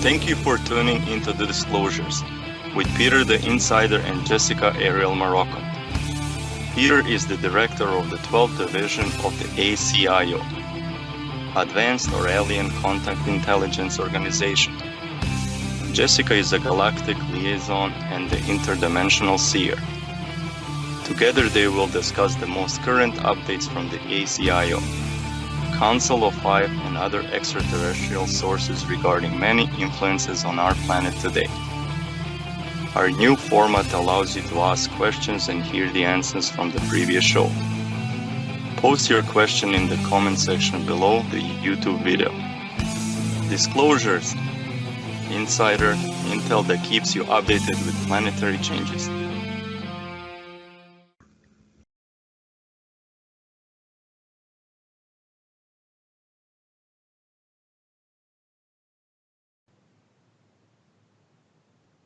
Thank you for tuning into The Disclosures with Peter the Insider and Jessica Ariel Morocco. Peter is the director of the 12th Division of the ACIO, Advanced or Alien Contact Intelligence Organization. Jessica is a galactic liaison and the interdimensional seer. Together they will discuss the most current updates from the ACIO, Council of Five, and other extraterrestrial sources regarding many influences on our planet today. Our new format allows you to ask questions and hear the answers from the previous show. Post your question in the comment section below the YouTube video. Disclosures, insider intel that keeps you updated with planetary changes.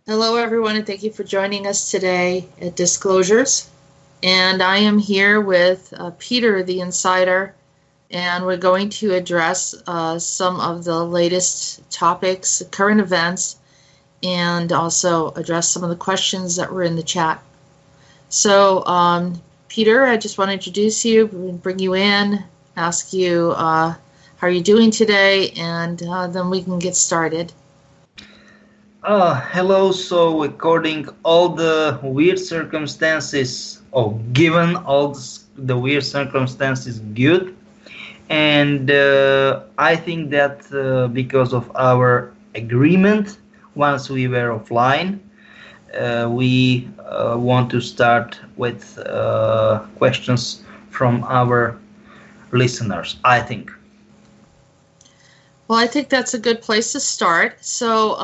Hello, everyone, and thank you for joining us today at Disclosures. And I am here with Peter, the Insider, and we're going to address some of the latest topics, current events, and also address some of the questions that were in the chat. So, Peter, I just want to introduce you, bring you in, ask you how are you doing today, and then we can get started. Hello. So according all the weird circumstances, given all the weird circumstances, good. And I think that because of our agreement, once we were offline, we want to start with questions from our listeners, I think. Well, I think that's a good place to start. So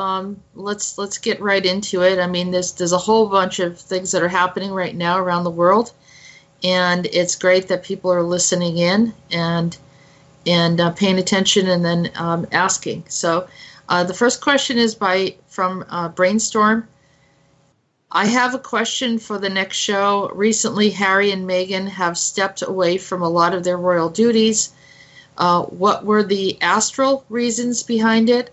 let's get right into it. I mean, there's a whole bunch of things that are happening right now around the world, and it's great that people are listening in and paying attention and then asking. So the first question is from Brainstorm. I have a question for the next show. Recently, Harry and Meghan have stepped away from a lot of their royal duties. What were the astral reasons behind it?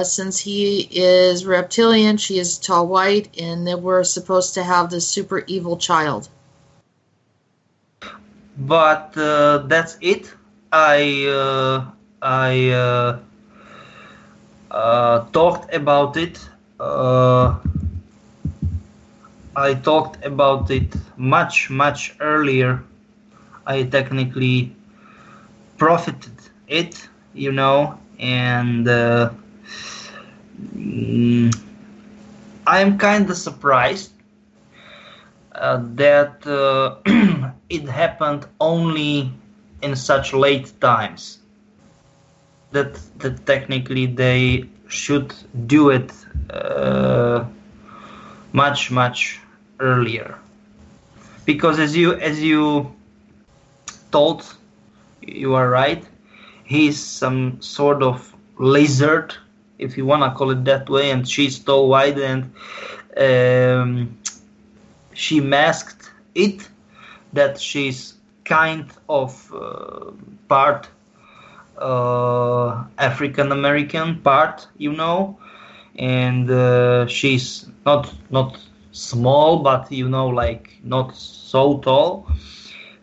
Since he is reptilian, she is tall white, and they were supposed to have this super evil child. But that's it. I talked about it. I talked about it much earlier. I technically profited it, and I'm kind of surprised that it happened only in such late times. That technically they should do it much earlier, because as you told. You are right. He's some sort of lizard, if you want to call it that way, and she's tall white, and she masked it that she's kind of part African American part, and she's not small, but like not so tall.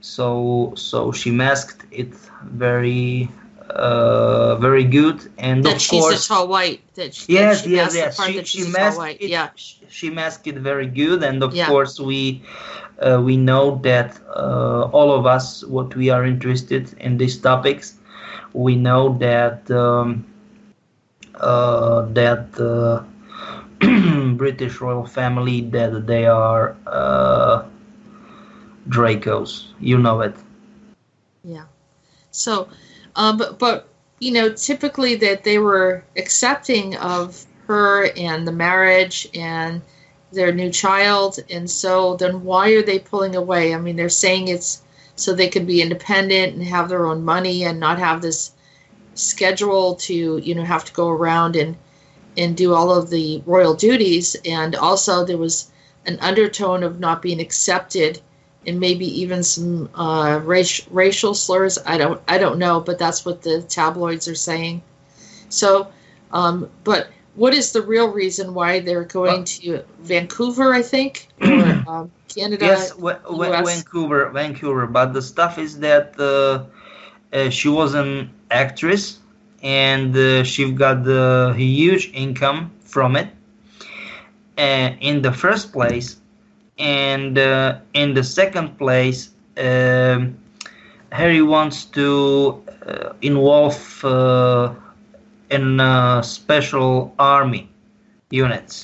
So she masked it very good, and that of she's course a tall white. Yes. She masked it. Yeah, she masked it very good, and of course we know that all of us, what we are interested in these topics, we know that British royal family, that they are Dracos, it. Yeah. So, but typically that they were accepting of her and the marriage and their new child, and so then why are they pulling away? I mean, they're saying it's so they could be independent and have their own money and not have this schedule to have to go around and do all of the royal duties, and also there was an undertone of not being accepted. And maybe even some racial slurs. I don't know, but that's what the tabloids are saying. So, but what is the real reason why they're going to Vancouver, I think, or Canada? Yes, US? Vancouver. But the stuff is that she was an actress, and she got a huge income from it in the first place. And in the second place, Harry wants to involve in special army units.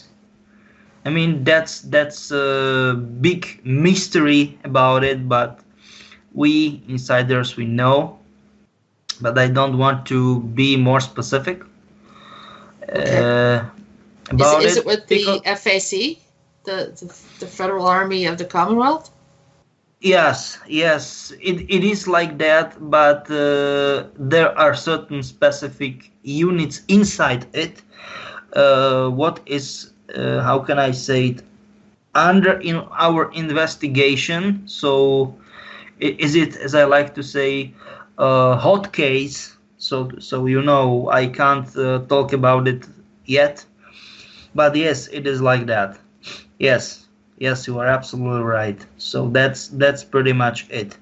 I mean, that's a big mystery about it, but we insiders, we know, but I don't want to be more specific about Is it. it with the FAC, the Federal Army of the Commonwealth? Yes, it is like that, but there are certain specific units inside it. What is, how can I say it, under in our investigation. So is it, as I like to say, hot case. So you know, I can't talk about it yet, but yes, it is like that. Yes, you are absolutely right. So that's pretty much it.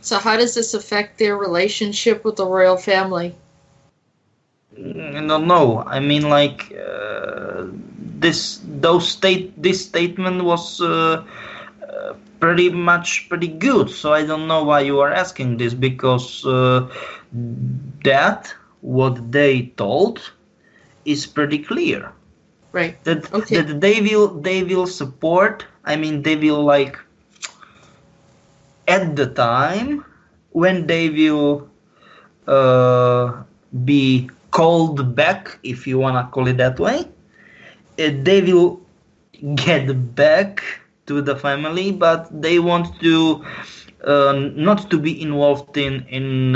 So how does this affect their relationship with the royal family? No. I mean, like this statement was pretty good. So I don't know why you are asking this, because that what they told is pretty clear. Right. That Okay. that they will support. I mean, they will, like, at the time when they will be called back, if you wanna call it that way, they will get back to the family, but they want to not to be involved in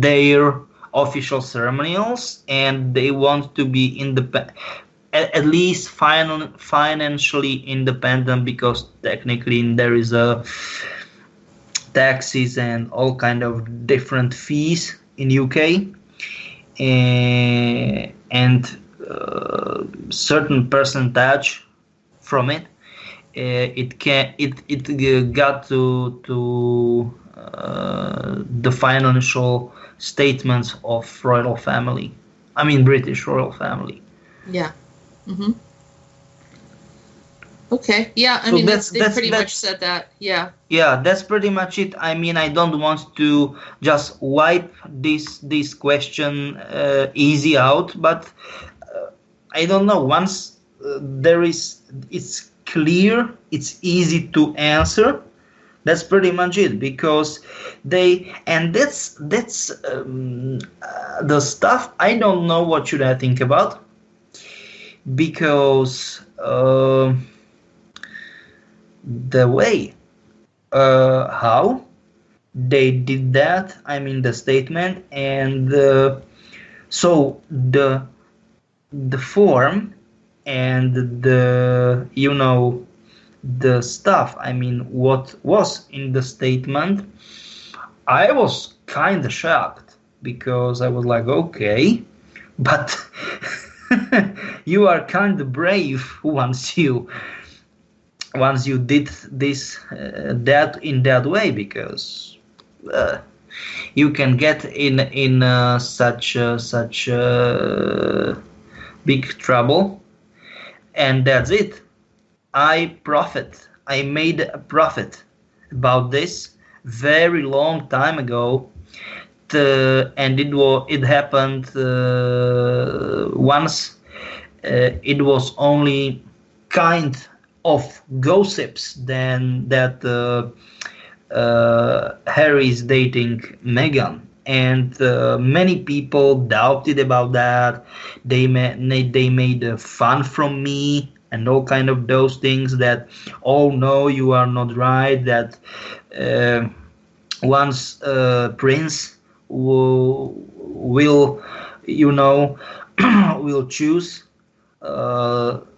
their official ceremonials, and they want to be independent, at least financially independent, because technically there is a taxes and all kind of different fees in UK, and certain percentage from it, it got to the financial statements of royal family. I mean, British royal family. Yeah. Mm-hmm. Okay. Yeah. I So mean, that's- they that's- pretty that's- much said that. Yeah. Yeah, that's pretty much it. I mean, I don't want to just wipe this question easy out, but I don't know. Once it's clear, it's easy to answer. That's pretty much it, because that's the stuff. I don't know what should I think about, because the way how they did that, I mean, the statement, and so the form and the stuff, I mean, what was in the statement, I was kind of shocked, because I was like, okay, but you are kind of brave once you did this that in that way, because you can get in such big trouble, and that's it. I made a profit about this very long time ago, and it happened once. It was only kind of gossips then that Harry is dating Meghan, and many people doubted about that. They made fun from me and all kind of those things, that, oh no, you are not right, that once Prince will will choose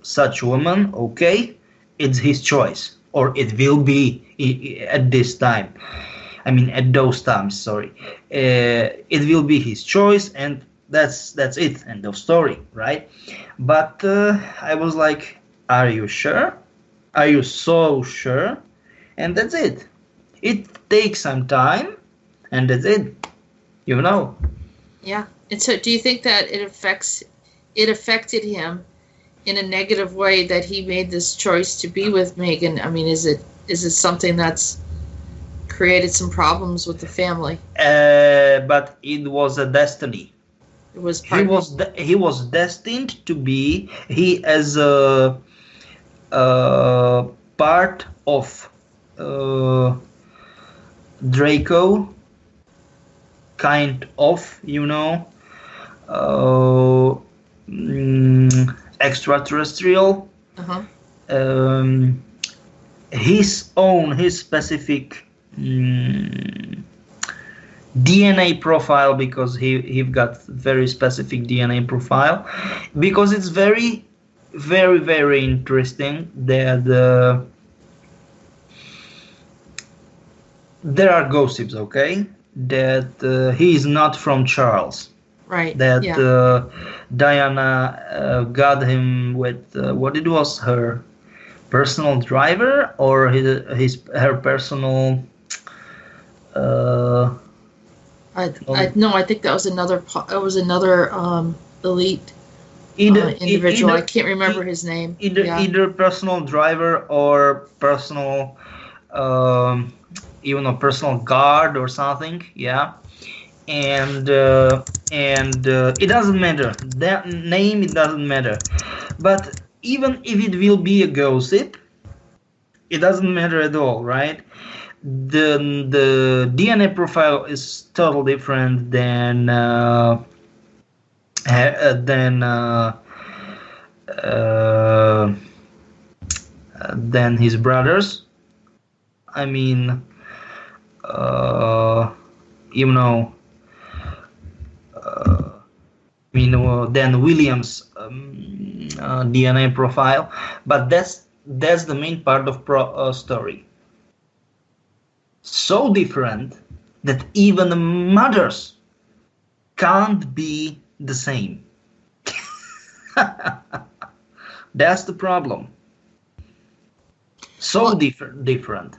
such woman, okay, it's his choice, or it will be at this time. I mean, at those times, sorry. It will be his choice, and that's it, end of story, right? But I was like, are you sure? Are you so sure? And that's it. It takes some time, and that's it. You know. Yeah. And so, do you think that it affected him in a negative way that he made this choice to be with Megan? I mean, is it something that's created some problems with the family? But it was a destiny. It was He was destined to be. He as a part of Draco, kind of, extraterrestrial. Uh-huh. His specific DNA profile, because he got very specific DNA profile, because it's very, very, very interesting that there are gossips, okay, that he is not from Charles. Right. That Diana got him with what it was, her personal driver or her personal. I think that was another. It was another elite individual. I can't remember his name. Either personal driver or personal, even a personal guard or something. Yeah. And it doesn't matter. That name, it doesn't matter. But even if it will be a gossip, it doesn't matter at all, right? The DNA profile is totally different than his brothers. I mean, than Williams' DNA profile, but that's the main part of story. So different that even the mothers can't be the same. That's the problem. So different.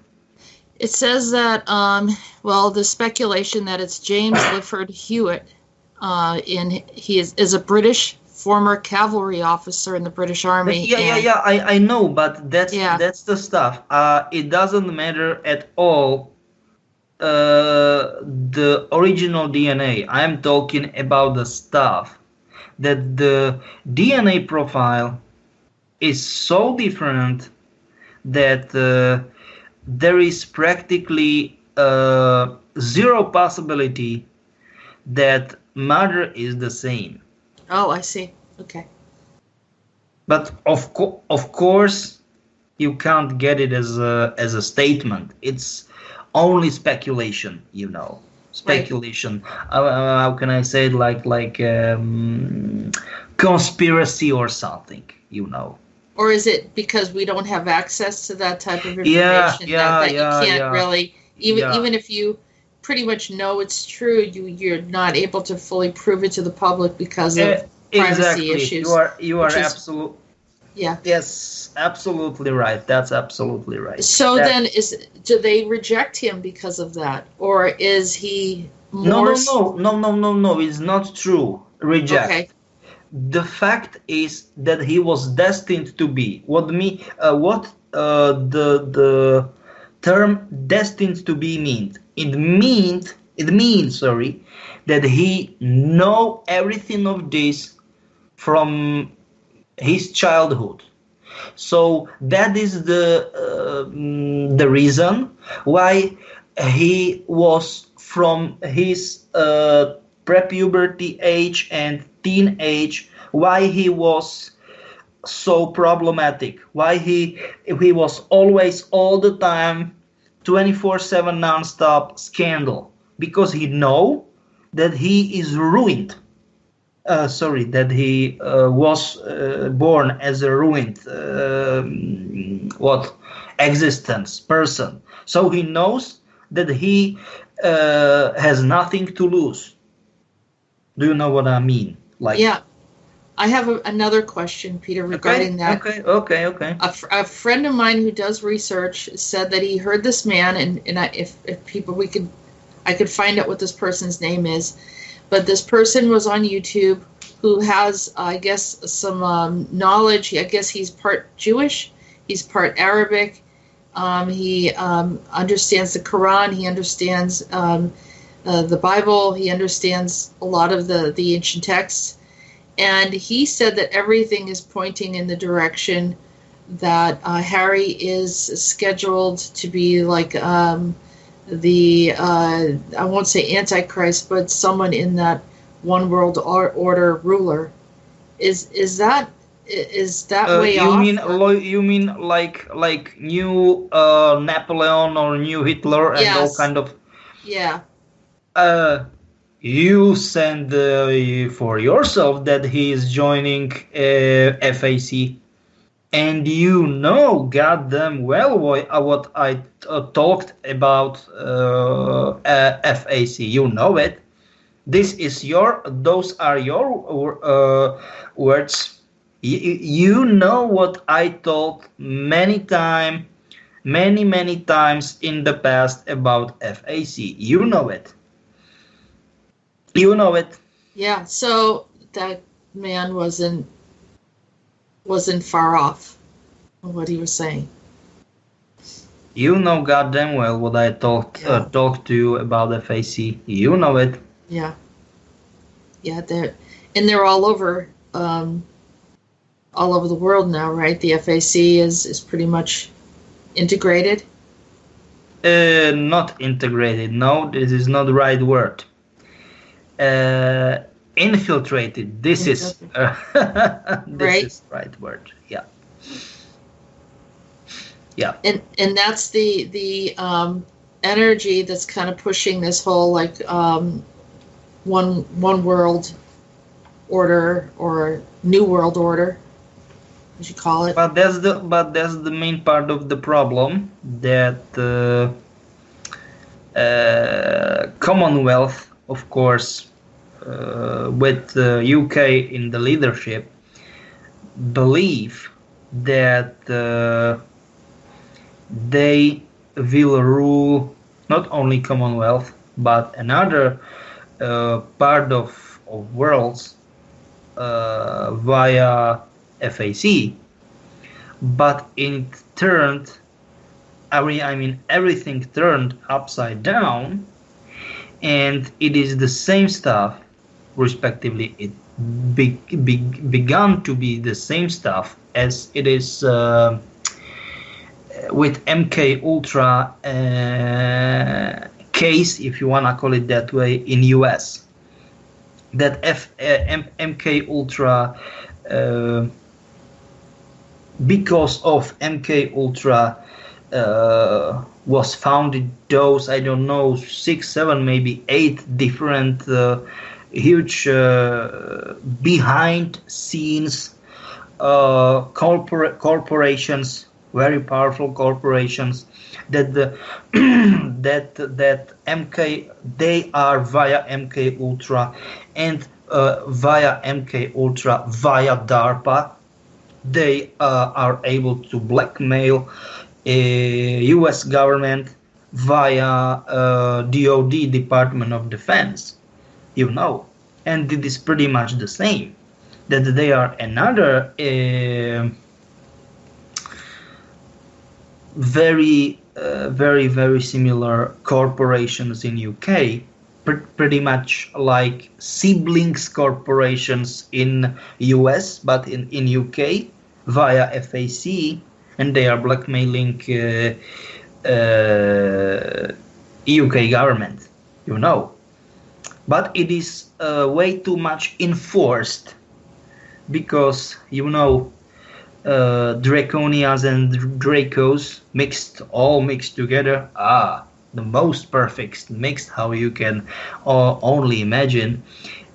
It says that, the speculation that it's James Lifford Hewitt, he is a British former cavalry officer in the British Army. I know, but that's the stuff. It doesn't matter at all. The original DNA. I'm talking about the stuff that the DNA profile is so different that there is practically zero possibility that mother is the same. Oh, I see. Okay. But of course, you can't get it as a statement. It's only speculation, speculation. Right. How can I say it? Like conspiracy or something, Or is it because we don't have access to that type of information that you can't really, even if you pretty much know it's true, you're not able to fully prove it to the public because of privacy issues. You are absolutely. Yeah. Yes, absolutely right. That's absolutely right. So then, do they reject him because of that, or is he more? No. It's not true. Reject. Okay. The fact is that he was destined to be. The term "destined to be" means? It means that he know everything of this from his childhood. So that is the reason why he was from his pre-puberty age and teenage, why he was so problematic, why he was always all the time 24/7 non-stop scandal, because he know that he is ruined. That he was born as a ruined existence person. So he knows that he has nothing to lose. Do you know what I mean? Like, Yeah, I have another question, Peter, regarding that. Okay. A friend of mine who does research said that he heard this man, and if people I could find out what this person's name is, but this person was on YouTube who has, I guess, some knowledge. I guess he's part Jewish, he's part Arabic. He understands the Quran. He understands the Bible. He understands a lot of the ancient texts. And he said that everything is pointing in the direction that Harry is scheduled to be like I won't say Antichrist, but someone in that one world order ruler. Is that way off? You mean like new Napoleon or new Hitler and all Yes. kind of? Yeah. You send for yourself that he is joining FAC, and you know goddamn well what I talked about FAC. You know it. Those are your words. You know what I told many times in the past about FAC. You know it. You know it. Yeah, so that man wasn't far off from what he was saying. You know goddamn well what I talked to you about FAC. You know it. Yeah. Yeah, they're all over the world now, right? The FAC is pretty much integrated. Not integrated. No, this is not the right word. Infiltrated. This is right? is the right word. Yeah. Yeah. And that's the energy that's kind of pushing this whole like one world order or new world order, as you call it. But that's the main part of the problem, that Commonwealth, of course, with the UK in the leadership, believe that they will rule not only Commonwealth but another part of worlds via FAC, but it turned, everything turned upside down, and it is the same stuff, respectively. It began to be the same stuff as it is with MK Ultra case, if you wanna call it that way, in US. That MK Ultra, because of MK Ultra was founded those, I don't know, 6, 7, maybe 8 different huge behind scenes corporations, very powerful corporations, that that MK, they are via MK Ultra, and via MK Ultra, via DARPA, they are able to blackmail US government via DOD, Department of Defense, you know. And it is pretty much the same, that they are another very similar corporations in UK, pretty much like siblings corporations in US, but in UK via FAC, and they are blackmailing UK government, you know. But it is way too much enforced, because, you know, Draconians and Dracos all mixed together. The most perfect mixed, how you can only imagine.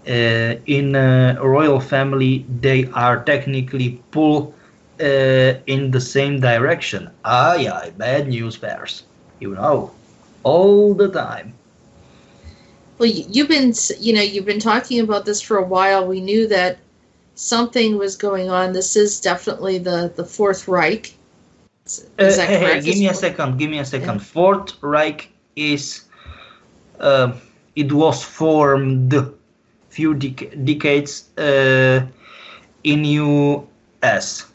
In a royal family, they are technically pulled in the same direction. Yeah, bad news bears, you know, all the time. Well, you've been talking about this for a while. We knew that something was going on. This is definitely the Fourth Reich. Is that correct? Give me a second. Yeah. Fourth Reich is it was formed few decades in US,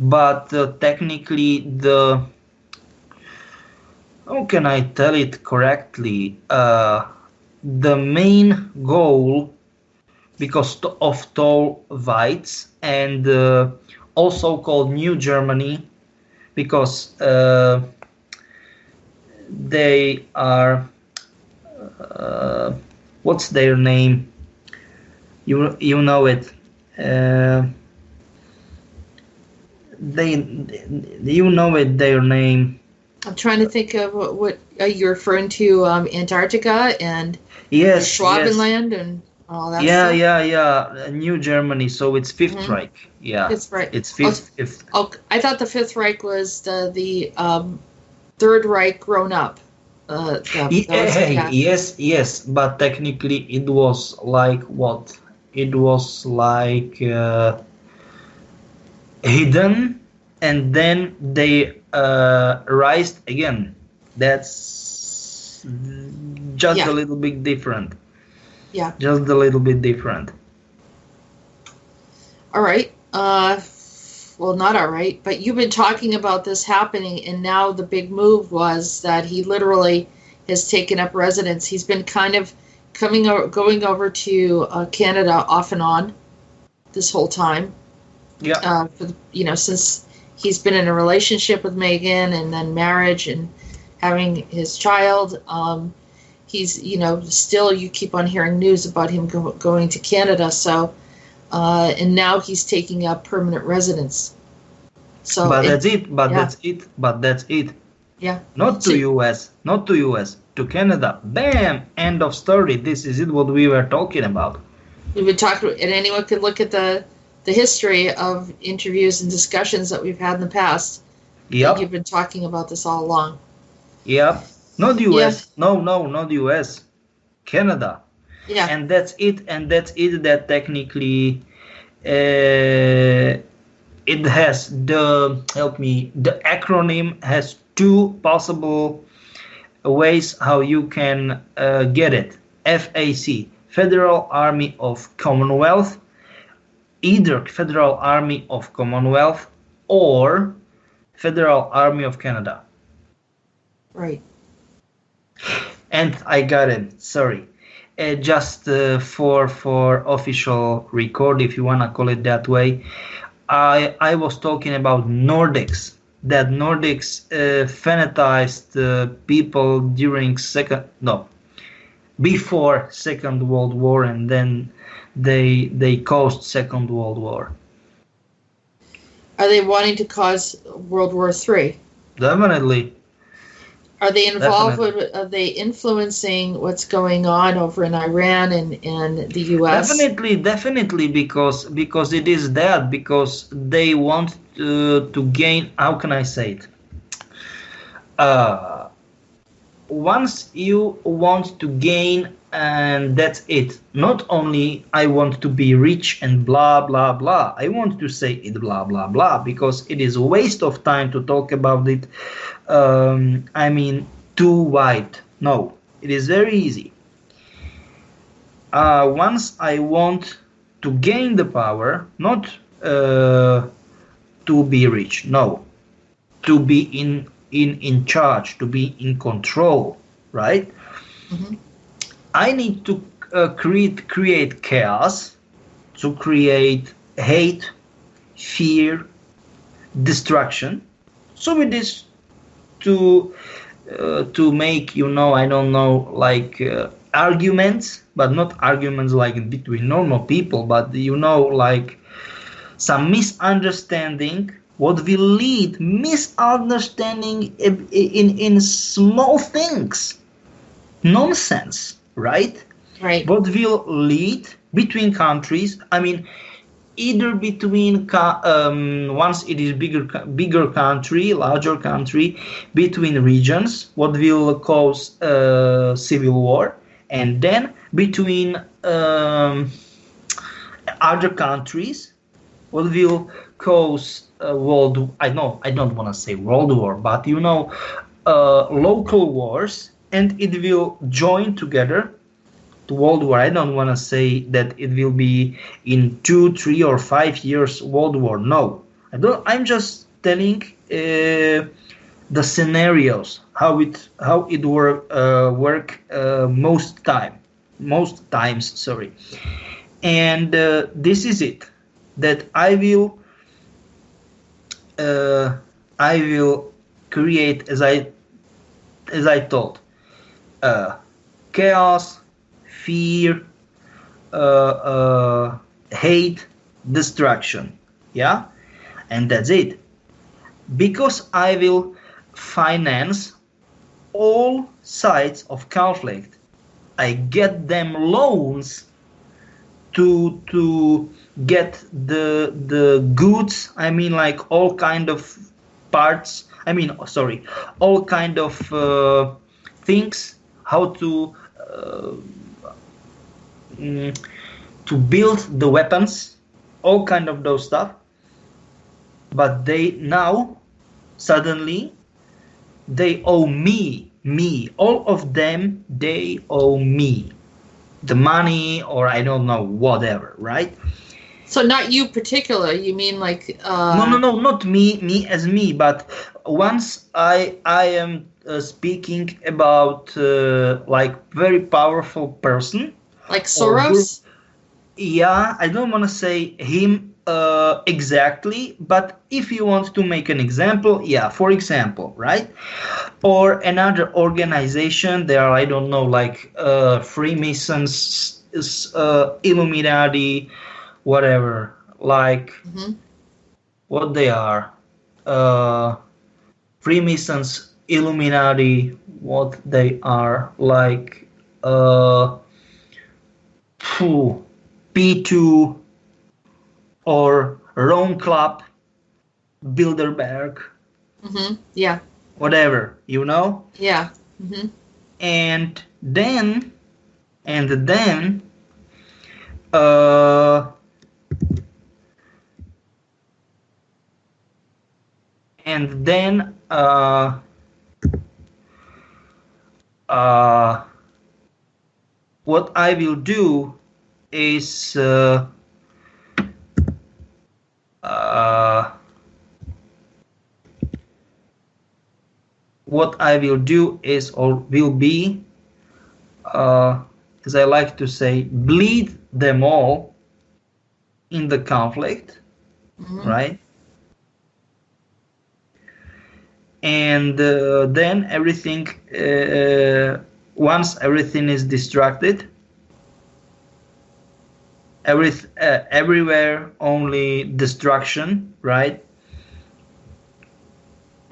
but technically how can I tell it correctly? The main goal, because of tall whites and also called New Germany, because they are what's their name? You know it. You know it. Their name. I'm trying to think of what you're referring to. Antarctica and Yes, Schwabenland and all that. Yeah, stuff. New Germany. So it's Fifth Mhm. Reich. Yeah, Fifth Reich. It's fifth. Oh, I thought the Fifth Reich was the Third Reich grown up. Yes, but technically it was like what? It was like hidden, and then they rised again. That's just a little bit different. Yeah. Just a little bit different. All right. Well, not all right, but you've been talking about this happening, and now the big move was that he literally has taken up residence. He's been kind of going over to Canada off and on this whole time. Yeah. Since he's been in a relationship with Megan and then marriage and having his child, he's, still you keep on hearing news about him going to Canada. So, and now he's taking up permanent residence. So, That's it. Yeah. Not to US. To Canada. Bam! End of story. This is it. What we were talking about. We've been talking, and anyone could look at the history of interviews and discussions that we've had in the past. Yep. You've been talking about this all along. Yep. Not US. Yeah. No, not US. Canada. Yeah. And that's it. That technically it has the acronym has two possible ways how you can get it. FAC, Federal Army of Commonwealth, either Federal Army of Commonwealth or Federal Army of Canada. Right. And I got it. Sorry. Just for official record, if you want to call it that way, I was talking about Nordics. That Nordics fanatized people before Second World War, and then they caused Second World War. Are they wanting to cause World War III? Definitely. Are they involved are they influencing what's going on over in Iran and the US? Definitely, because it is that, because they want to gain, how can I say it? Once you want to gain, and that's it. Not only I want to be rich and blah blah blah. I want to say it blah blah blah, because it is a waste of time to talk about it. Too wide. No, it is very easy. Once I want to gain the power, not to be rich, no, to be in charge, to be in control, right? Mm-hmm. I need to create chaos, to create hate, fear, destruction. So it is to make, I don't know, like arguments, but not arguments like between normal people, but like some misunderstanding, what will lead misunderstanding in small things, nonsense, right? Right. What will lead between countries, either between once it is bigger country, larger country, between regions, what will cause civil war, and then between other countries, what will cause world. I don't want to say world war, but local wars, and it will join together to world war. I don't want to say that it will be in 2, 3, or 5 years world war. No, I don't. I'm just telling the scenarios, how it work most times. Sorry, and this is it. That I will create, as I told, chaos, fear, hate, destruction. Yeah, and that's it. Because I will finance all sides of conflict. I get them loans to get the goods. I mean, like all kind of parts. I mean, sorry, all kind of things. How to build the weapons, all kind of those stuff. But they now suddenly they owe me. All of them, they owe me the money, or I don't know, whatever, right? So not you particular, you mean like No, not me as me, but once I am speaking about like very powerful person, like Soros. Yeah, I don't want to say him exactly, but if you want to make an example, yeah, for example, right? Or another organization, there are, I don't know, like Freemasons, Illuminati, whatever, like what they are, Freemasons, Illuminati, what they are, like P2 or Rome Club, Bilderberg, Yeah, whatever, yeah. And then uh and then what I will do is what I will do is, or will be, as I like to say, bleed them all in the conflict, right? And then everything, once everything is distracted, everywhere only destruction, right?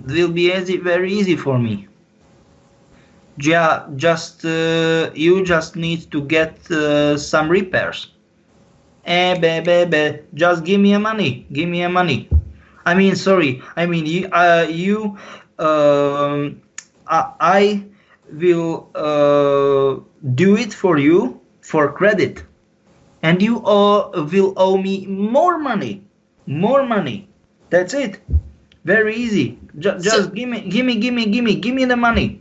It will be very easy for me. Yeah, you just need to get some repairs. Just give me a money. I mean, sorry. I mean, I will do it for you for credit, and you will owe me more money. That's it. Very easy. Just give me the money.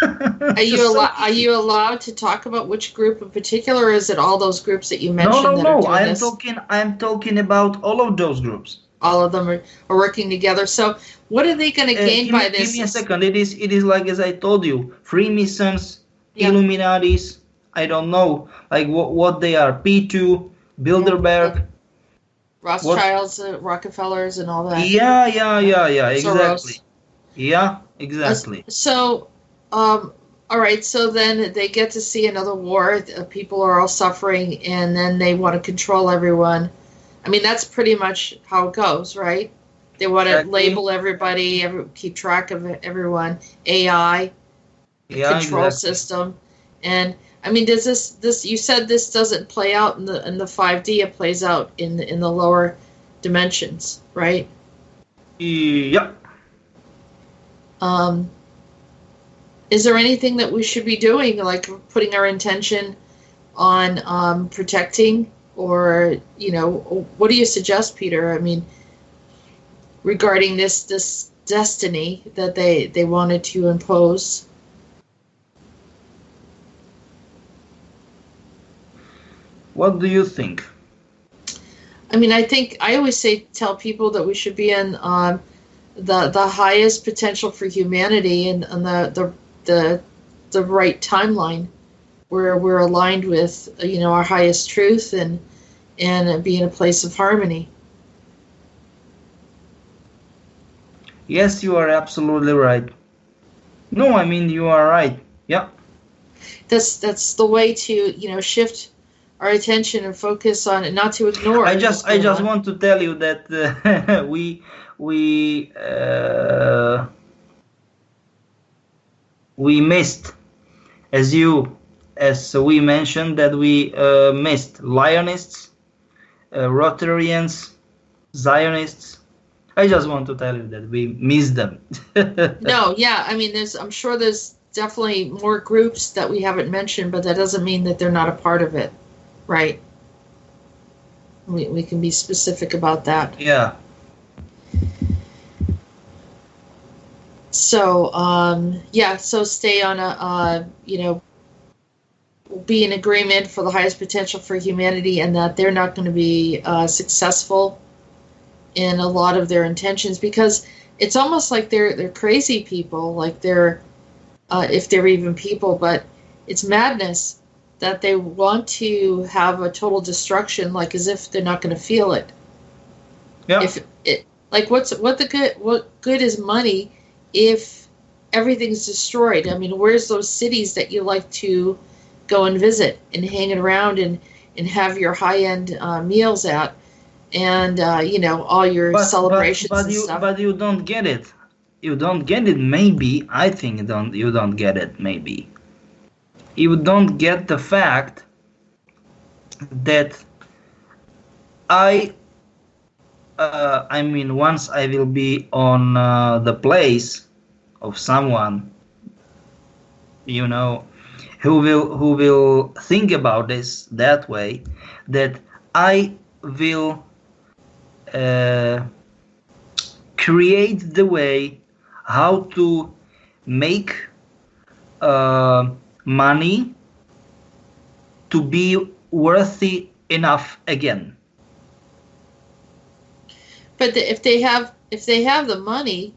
Are you allowed to talk about which group in particular, or is it all those groups that you mentioned? No. I'm talking about all of those groups. All of them are working together. So what are they going to gain by this? Give me a second. It is like, as I told you, Freemasons, Illuminatis. I don't know, like what they are. P2, Bilderberg, Rothschilds, Rockefellers, and all that. Yeah. Exactly. Soros. Yeah, exactly. So, all right. So then they get to see another war. People are all suffering, and then they want to control everyone. I mean, that's pretty much how it goes, right? They want to label everybody, keep track of everyone. AI, control system, and I mean, does this? You said this doesn't play out in the 5D. It plays out in the lower dimensions, right? Yeah. Is there anything that we should be doing, like putting our intention on protecting, or what do you suggest, Peter? I mean, regarding this destiny that they wanted to impose. What do you think? I mean, I always tell people that we should be in the highest potential for humanity and the right timeline, where we're aligned with our highest truth and be in a place of harmony. Yes, you are absolutely right. No, I mean, you are right. Yeah. That's the way to shift our attention and focus on it, not to ignore. I just want to tell you that we missed, as we mentioned, that we missed Lionists, Rotarians, Zionists. I just want to tell you that we missed them. No, yeah, I mean, I'm sure there's definitely more groups that we haven't mentioned, but that doesn't mean that they're not a part of it, right? We can be specific about that. Yeah. So, so stay on be in agreement for the highest potential for humanity, and that they're not going to be successful in a lot of their intentions, because it's almost like they're crazy people, like they're if they're even people, but it's madness that they want to have a total destruction, like as if they're not going to feel it. Yeah. If it, like, what good is money if everything's destroyed? I mean, where's those cities that you like to go and visit and hang around and have your high-end meals at, and all your celebrations and stuff? But you don't get it. You don't get it. Maybe I think you don't get it. Maybe you don't get the fact that I mean, once I will be on the place of someone, who will think about this that way, that I will create the way how to make money to be worthy enough again. But if they have the money,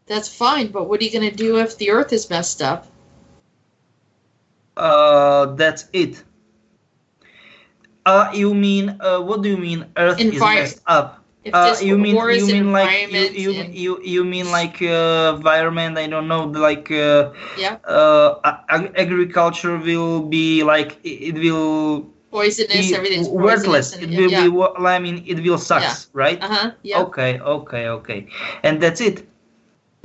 that's fine. But what are you going to do if the earth is messed up? That's it. You mean what do you mean? Earth is messed up? You mean like you mean like environment? I don't know. Like agriculture will be like it will poisonous. Everything's worthless. It will be. I mean, it will suck, right? Yeah. Okay. And that's it.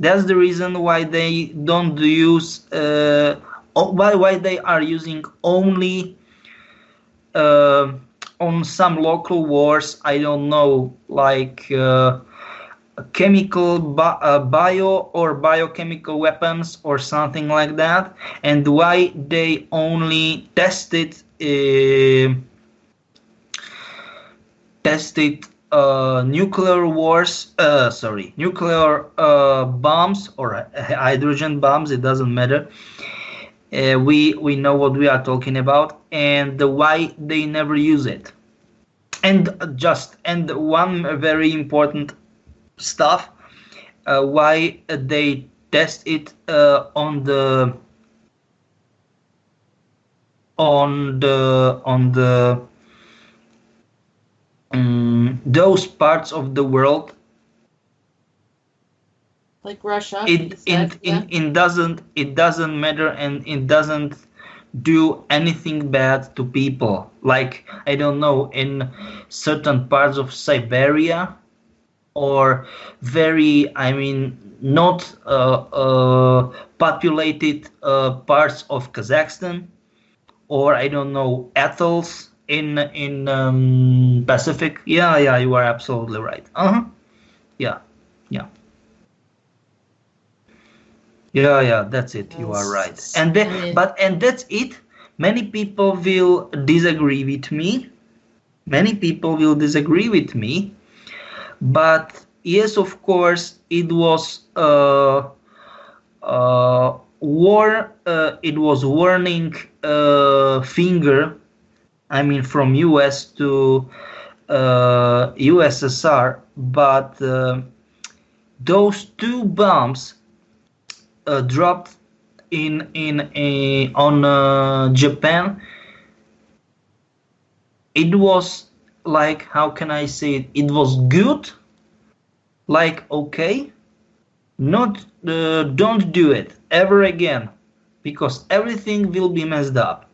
That's the reason why they don't use. Why they are using only on some local wars, I don't know, like chemical, bio or biochemical weapons or something like that, and why they only tested nuclear bombs or hydrogen bombs, it doesn't matter. We know what we are talking about, and why they never use it. And one very important stuff, why they test it on those parts of the world, like Russia. It doesn't matter, and it doesn't do anything bad to people. Like, I don't know, in certain parts of Siberia, or very, I mean, not populated parts of Kazakhstan, or I don't know, atolls in Pacific. Yeah, you are absolutely right. Yeah. Yeah, that's it. You are right. And I mean, and that's it. Many people will disagree with me. Many people will disagree with me. But yes, of course, it was it was warning finger. I mean, from US to USSR, but those two bombs dropped in a, on Japan. It was like, how can I say it? It was good, like, okay, not don't do it ever again, because everything will be messed up,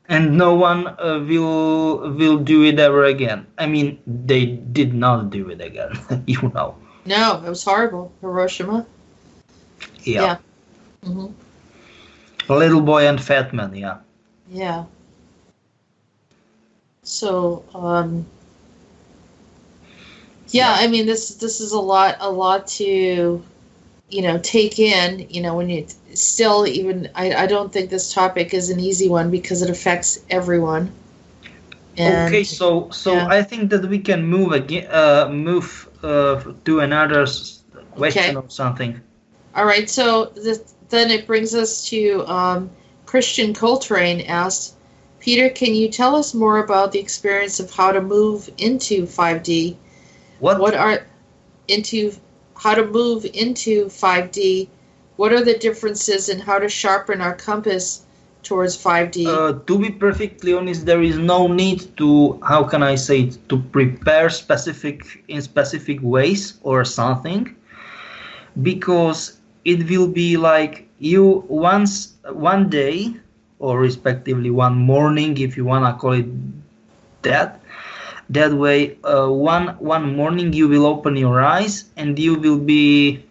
and no one will do it ever again. I mean, they did not do it again, you know. no, it was horrible. Hiroshima. Yeah, Yeah. Hmm. little boy and fat man. Yeah. Yeah. So, yeah, I mean, this is a lot to, take in, when you still even, I don't think this topic is an easy one because it affects everyone. And Okay, so yeah. I think that we can move again, move to another question Okay. or something. All right. So then it brings us to Christian Coltrane asked, Peter, can you tell us more about the experience of how to move into 5D? What? How to move into 5D? What are the differences in how to sharpen our compass towards 5D? To be perfectly honest, there is no need to, how can I say it, to prepare in specific ways or something, because it will be like you one day, or respectively one morning, if you wanna call it that way. One morning you will open your eyes and you will be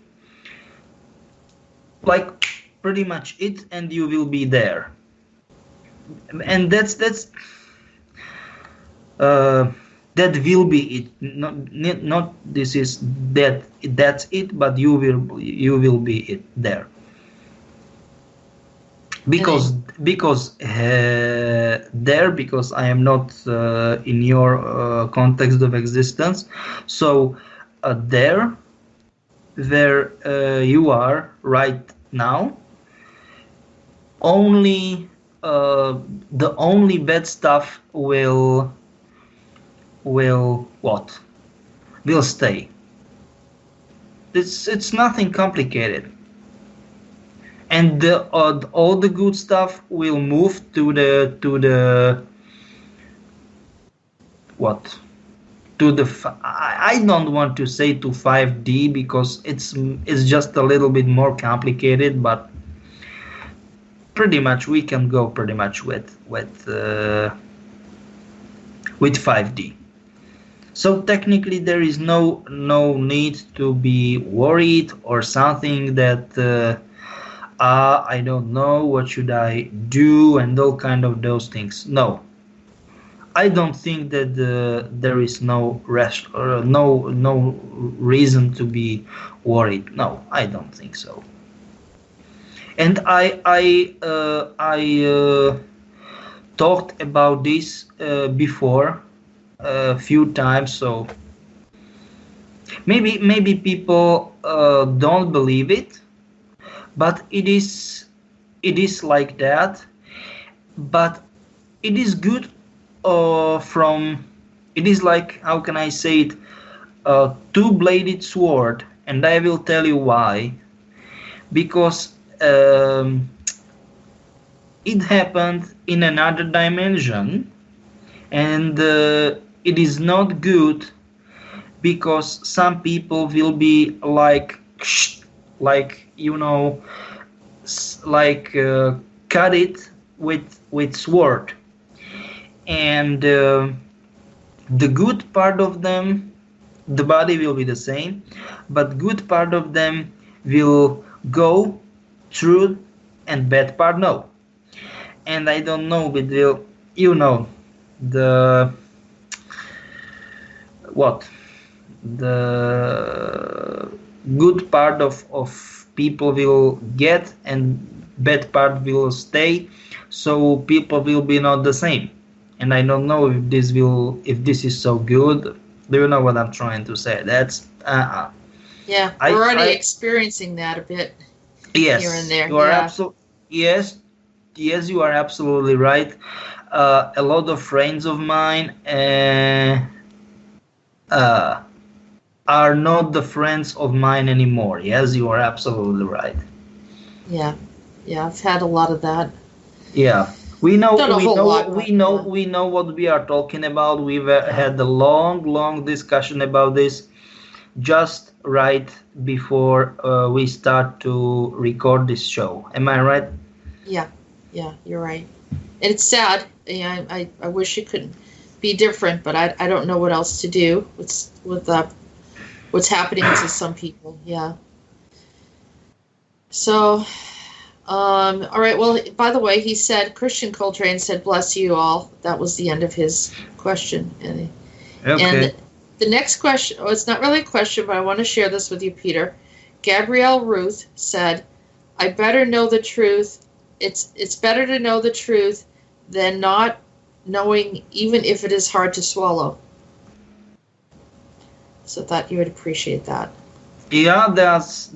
like pretty much it, and you will be there. And that's that will be it. Not this is that's it, but you will be it there. Because because I am not in your context of existence, so there where you are right now, only the only bad stuff will what will stay. It's nothing complicated, and all the good stuff will move to the what to the I don't want to say to 5D, because it's just a little bit more complicated, but pretty much we can go pretty much with 5D. So technically there is no need to be worried or something that I don't know what should I do and all kind of those things. No, I don't think that there is no rest or no reason to be worried. No, I don't think so. And I talked about this before a few times, so maybe people don't believe it, but it is like that. But it is good from it is like, how can I say it, a two-bladed sword, and I will tell you why. Because it happened in another dimension, and it is not good, because some people will be like cut it with sword, and the good part of them, the body will be the same, but good part of them will go through, and bad part no. And I don't know, but the what the good part of people will get and bad part will stay, so people will be not the same. And I don't know if this is so good. Do you know what I'm trying to say? That's Yeah, we're already experiencing that a bit. Yes, here and there. you are yes, you are absolutely right. A lot of friends of mine are not the friends of mine anymore. Yes, you are absolutely right. Yeah, I've had a lot of that. Yeah, we know Not a whole lot, but, we know what we are talking about. We've had a long discussion about this just right before we start to record this show. Am I right? Yeah, you're right. And it's sad. Yeah, I wish it could be different, but I don't know what else to do with what's happening to some people. Yeah. So, all right. Well, by the way, he said Christian Coltrane said, "Bless you all." That was the end of his question. And the next question, it's not really a question, but I want to share this with you, Peter. Gabrielle Ruth said, "I better know the truth. It's better to know the truth than not knowing, even if it is hard to swallow." So I thought you would appreciate that. Yeah, that's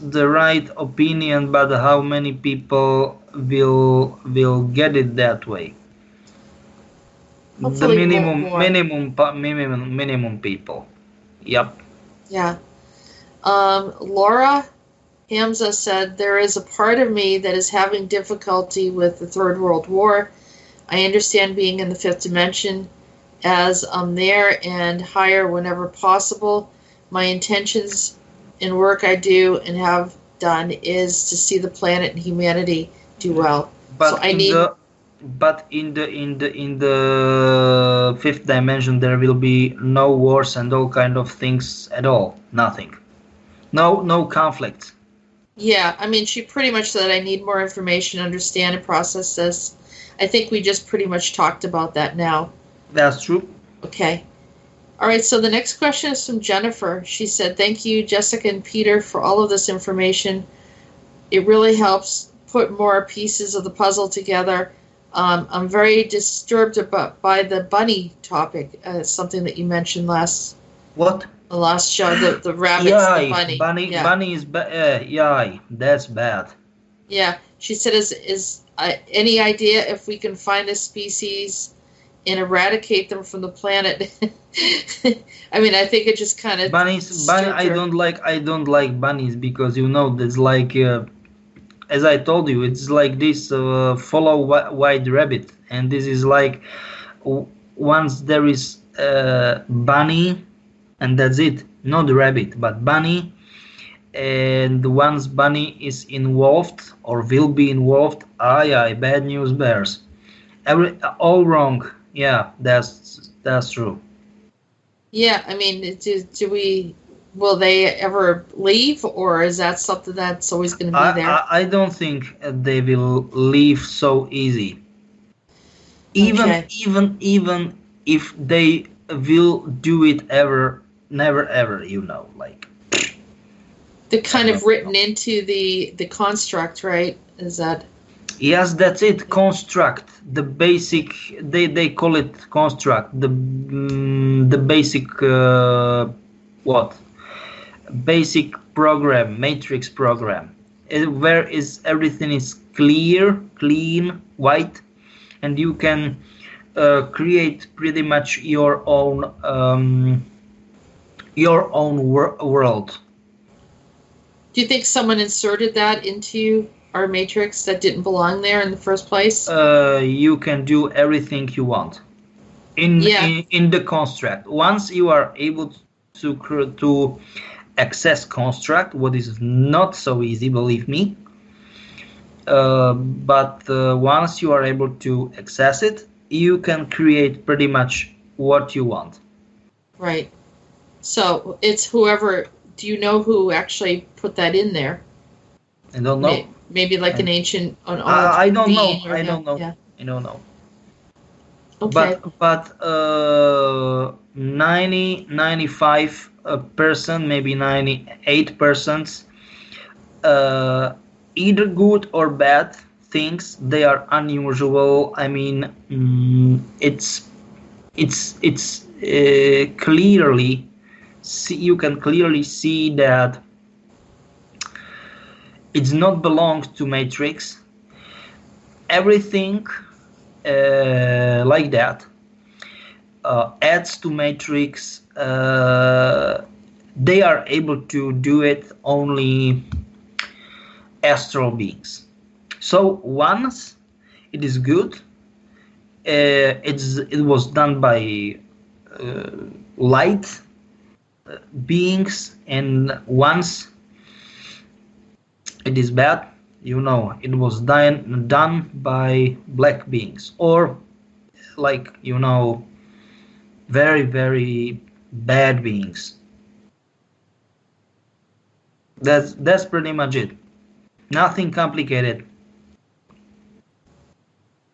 the right opinion, but how many people will get it that way? Hopefully the more. minimum people. Yep. Yeah. Laura Hamza said, "There is a part of me that is having difficulty with the Third World War. I understand being in the fifth dimension as I'm there and higher whenever possible. My intentions in work I do and have done is to see the planet and humanity do well." But so I need. In the fifth dimension there will be no wars and all kind of things at all. Nothing. No conflicts. Yeah, I mean, she pretty much said I need more information, understand and process this. I think we just pretty much talked about that now. That's true. Okay. All right, so the next question is from Jennifer. She said, "Thank you, Jessica and Peter, for all of this information. It really helps put more pieces of the puzzle together. I'm very disturbed by the bunny topic, something that you mentioned last show, the rabbits, the bunny. Bunny is yeah, that's bad. Yeah, she said, is any idea if we can find a species and eradicate them from the planet?" I mean, I think it just kind of I don't like bunnies because that's like as I told you, it's like this follow white rabbit, and this is like once there is bunny, and that's it, not rabbit but bunny, and once bunny is involved or will be involved, bad news bears. All wrong. Yeah, that's true. Yeah, I mean, will they ever leave, or is that something that's always going to be there? I don't think they will leave so easy. Even if they will do it ever, never ever, like. They're kind of written into the construct, right? Is that? Yes, that's it. Construct, the basic. They call it construct. The basic basic program, matrix program, where is everything is clear, clean, white, and you can create pretty much your own world. Do you think someone inserted that into our matrix that didn't belong there in the first place? You can do everything you want in the construct. Once you are able to access construct, what is not so easy, believe me. But once you are able to access it, you can create pretty much what you want. Right. So it's whoever. Do you know who actually put that in there? I don't know. Maybe like an ancient. I don't know. I don't know. Yeah. I don't know. Okay. But 95%, maybe 98% either good or bad things. They are unusual. I mean, it's clearly you can clearly see that it's not belongs to Matrix. Everything like that adds to Matrix. They are able to do it only astral beings. So once it is good, it was done by light beings, and once it is bad, you know, it was done by black beings, or like, you know, very, very bad beings. That's pretty much it. Nothing complicated.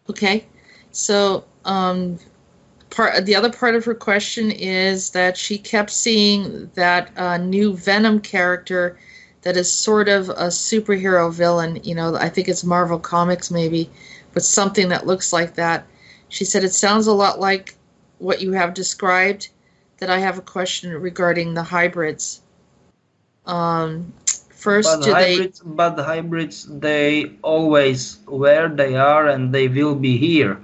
Okay, so the other part of her question is that she kept seeing that new Venom character that is sort of a superhero villain. You know, I think it's Marvel Comics maybe, but something that looks like that. She said it sounds a lot like what you have described. That I have a question regarding the hybrids. First, but the hybrids, they always where they are and they will be here.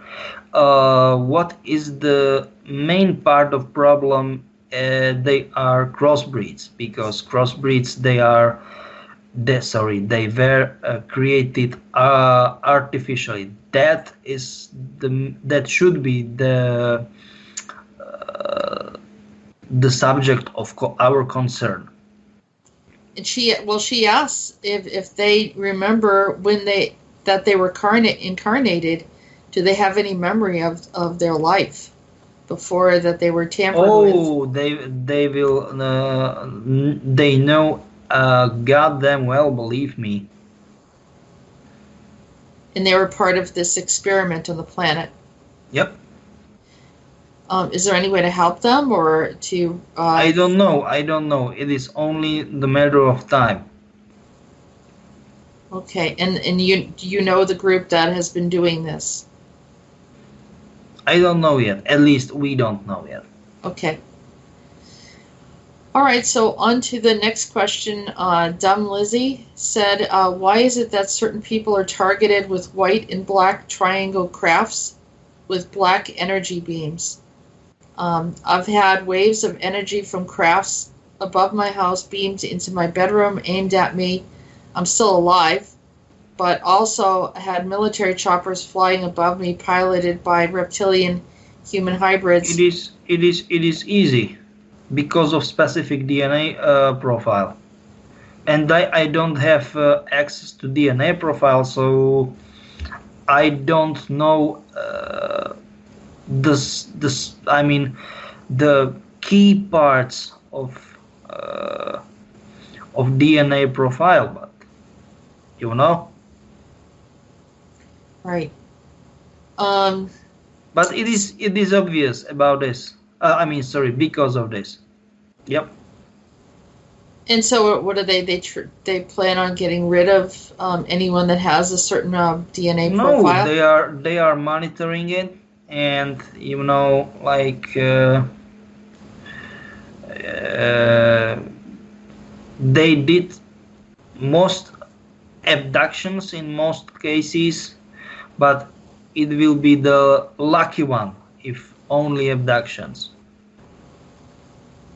What is the main part of problem? They are crossbreeds, because crossbreeds they were created artificially. That should be the subject of our concern. And she asks if they remember when they were incarnated. Do they have any memory of their life before that they were tampered with? Oh, they will. They know goddamn well. Believe me. And they were part of this experiment on the planet. Yep. Is there any way to help them, or to? I don't know. It is only the matter of time. Okay, and you know the group that has been doing this? I don't know yet. At least we don't know yet. Okay. All right, so on to the next question. Dumb Lizzie said, why is it that certain people are targeted with white and black triangle crafts with black energy beams? I've had waves of energy from crafts above my house beamed into my bedroom, aimed at me. I'm still alive, but also had military choppers flying above me, piloted by reptilian human hybrids. It is easy because of specific DNA profile, and I don't have access to DNA profile, so I don't know I mean the key parts of DNA profile, but you know. Right. But it is obvious about this. Because of this. Yep. And so, what do they plan on getting rid of anyone that has a certain DNA profile? No, they are monitoring it, and you know, like they did most abductions in most cases, but it will be the lucky one if only abductions.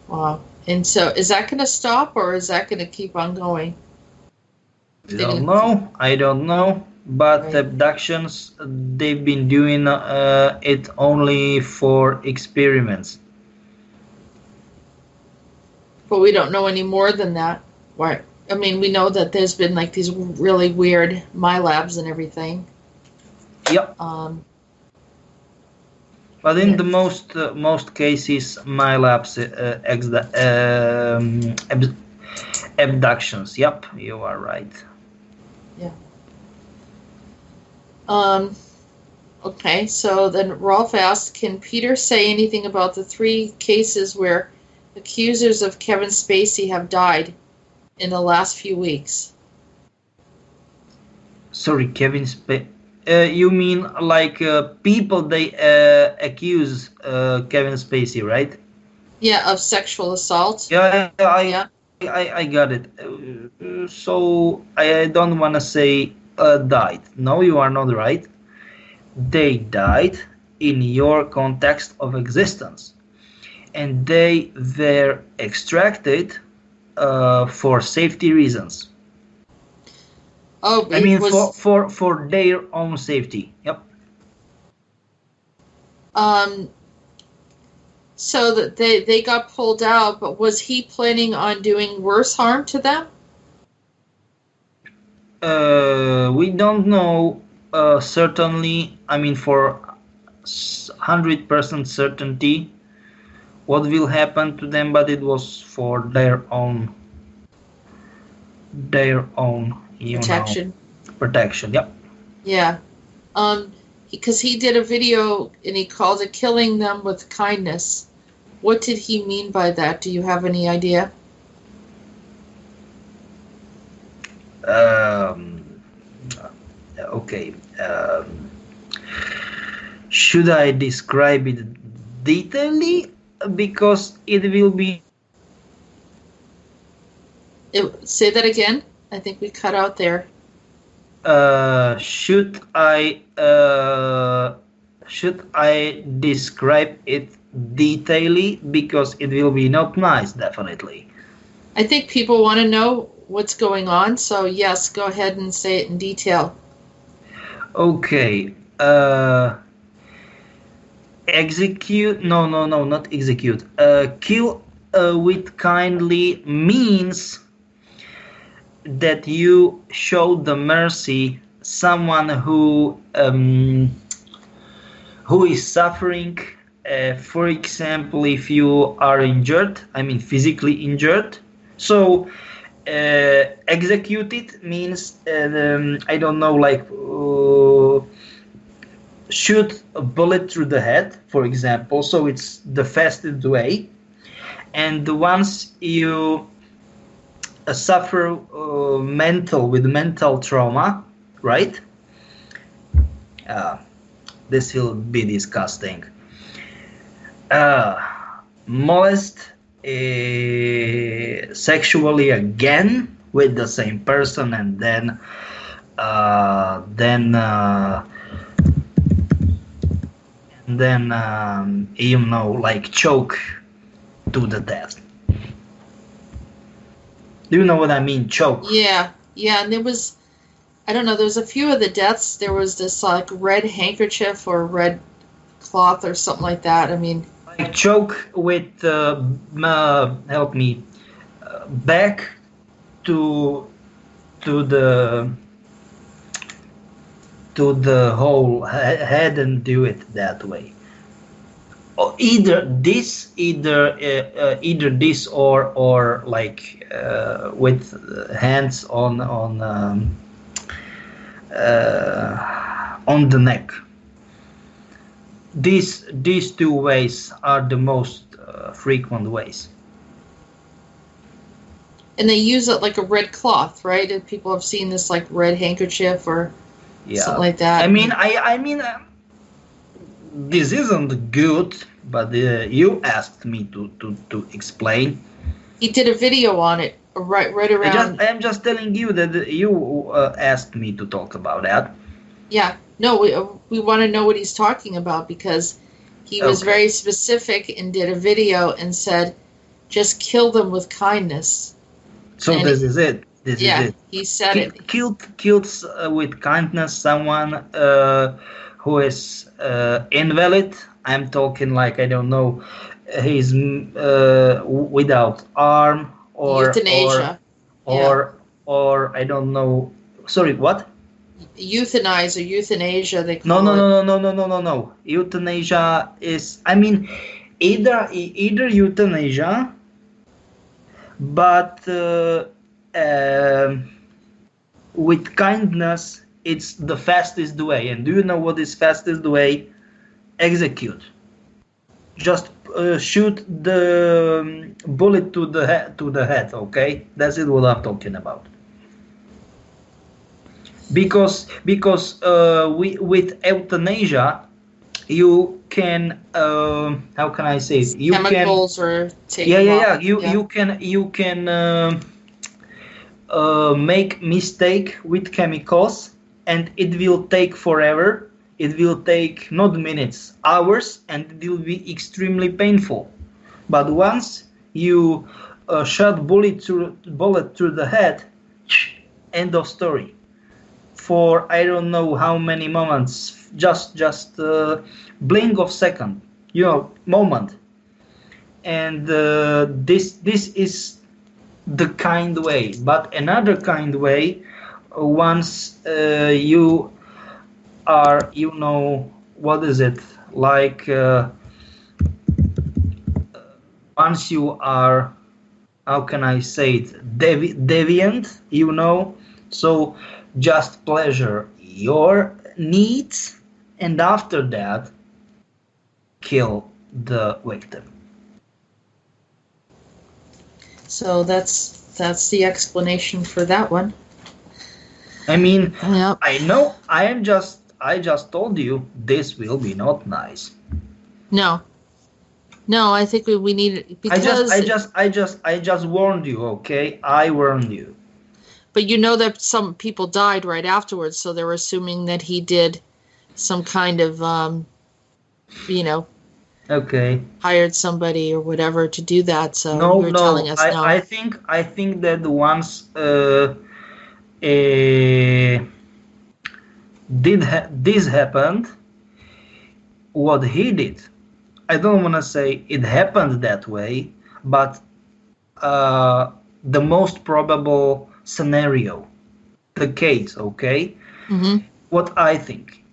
Wow. And so, is that going to stop, or is that going to keep on going? I don't know. But Right. Abductions, they've been doing it only for experiments. But we don't know any more than that. Why? I mean, we know that there's been like these really weird MyLabs and everything. Yep. But in Yeah. the most cases, MyLabs abductions. Yep, you are right. Yeah. Okay, so then Rolf asked, can Peter say anything about the 3 cases where accusers of Kevin Spacey have died in the last few weeks? Sorry, Kevin Spacey. You mean like people they accuse Kevin Spacey, right? Yeah, of sexual assault. Yeah, Yeah. I got it. So I don't want to say died. No, you are not right. They died in your context of existence, and they were extracted for safety reasons. Oh, I it mean, was. for their own safety. Yep. So that they got pulled out, but was he planning on doing worse harm to them? We don't know certainly. I mean, for 100% certainty what will happen to them, but it was for their own, Protection. protection. Yep. Yeah. Because he did a video and he called it "Killing Them with Kindness." What did he mean by that? Do you have any idea? Okay. Should I describe it detailedly? Because it will be. Say that again. I think we cut out there. Should I describe it detailedly? Because it will be not nice, definitely. I think people want to know what's going on, so yes, go ahead and say it in detail. Okay. Execute. No, not execute. Kill with kindly means that you show the mercy someone who is suffering. For example, if you are injured, I mean physically injured, so execute it means I don't know, like shoot a bullet through the head, for example. So it's the fastest way, and once you suffer mental trauma, right? This will be disgusting. Molest sexually again with the same person, and then like choke to the death. Do you know what I mean? Choke. Yeah, and there was, I don't know, there was a few of the deaths. There was this like red handkerchief or red cloth or something like that. I mean, like choke with help me back to the whole head and do it that way. Or either this or like with hands on the neck. These two ways are the most frequent ways. and they use it like a red cloth, right? And people have seen this like red handkerchief or something like that. I mean, this isn't good, but you asked me to explain. He did a video on it right around. I'm just telling you that you asked me to talk about that. Yeah, no, we want to know what he's talking about because he was very specific and did a video and said, just kill them with kindness. So and this is it. This is it. He said it. Killed with kindness someone who is invalid. I'm talking like, I don't know, he's without arm or euthanasia or I don't know. Sorry, what? Euthanize or euthanasia, they call it. No. Euthanasia is, I mean, either euthanasia, but with kindness, it's the fastest way. And do you know what is fastest way? Execute. Just shoot the bullet to the head. Okay, that's it. What I'm talking about. With euthanasia you can how can I say it? You Chemicals or take can them off. you can make mistake with chemicals, and it will take forever. It will take not minutes, hours, and it will be extremely painful. But once you shot bullet through the head, end of story. For I don't know how many moments, just blink of second, moment. And this is the kind way. But another kind way, once you are, what is it like? Once you are, how can I say it, deviant, so just pleasure your needs, and after that kill the victim. So that's the explanation for that one. I mean, Yep. I know. I just told you this will be not nice. No, I think we need it because I just warned you, okay? I warned you. But you know that some people died right afterwards, so they're assuming that he did some kind of Okay. hired somebody or whatever to do that. So No, you're telling us no. I think that once this happened, what he did, I don't want to say it happened that way, but the most probable scenario, the case, okay? Mm-hmm. What I think,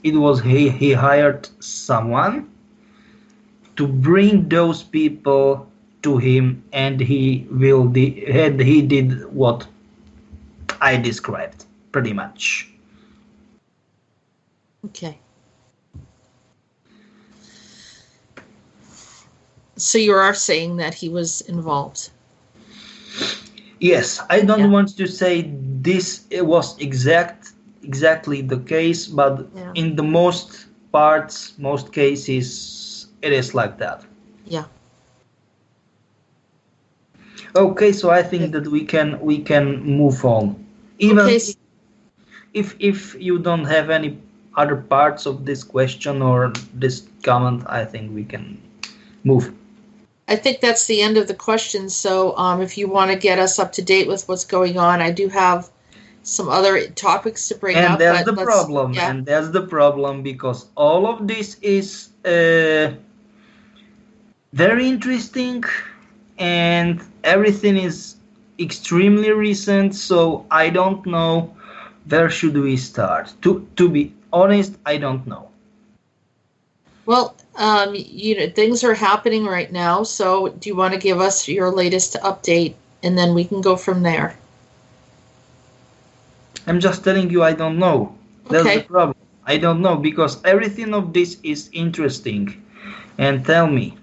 it was he hired someone to bring those people to him, and he did what I described, pretty much. Okay. So you are saying that he was involved? Yes, I don't want to say this was exactly the case, but in the most cases, it is like that. Yeah. Okay, so I think that we can move on. Even if you don't have any other parts of this question or this comment, I think we can move. I think that's the end of the questions. So if you want to get us up to date with what's going on, I do have some other topics to bring up. And that's the problem. Yeah. And that's the problem, because all of this is very interesting, and everything is extremely recent. So I don't know where should we start. To be honest, I don't know. Well, things are happening right now. So do you want to give us your latest update, and then we can go from there? I'm just telling you I don't know. That's the problem. I don't know, because everything of this is interesting. And tell me.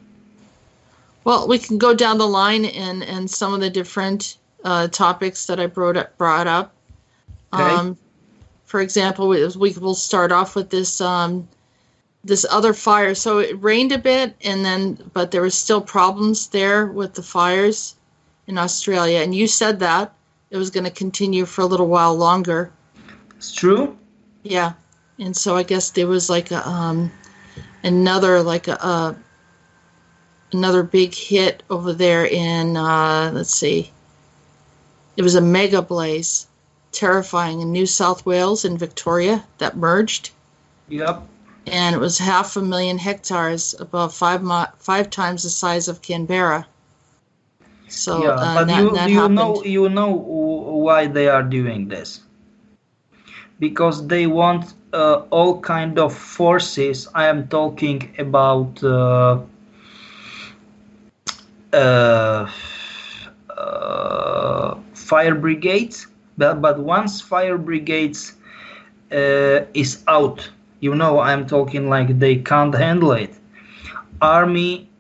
Well, we can go down the line and some of the different topics that I brought up. Okay. For example, we will start off with this this other fire. So it rained a bit, but there was still problems there with the fires in Australia. And you said that it was going to continue for a little while longer. It's true. Yeah, and so I guess there was like another big hit over there in let's see. It was a mega blaze, terrifying, in New South Wales and Victoria that merged. Yep. And it was 500,000 hectares, about five times the size of Canberra. So but you know why they are doing this? Because they want all kind of forces. I am talking about fire brigades. But once fire brigades is out, I'm talking like they can't handle it. Army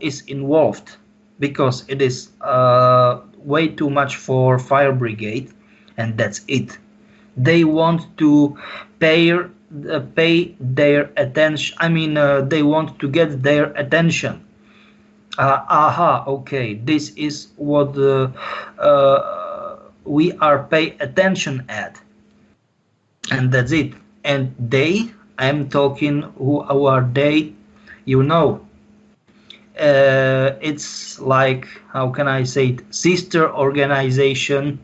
is involved, because it is way too much for fire brigade. and that's it. They want to pay their attention. I mean, they want to get their attention. Okay, this is what we are pay attention at, and that's it. And they, I'm talking, who are they? You know, it's like, how can I say it, sister organization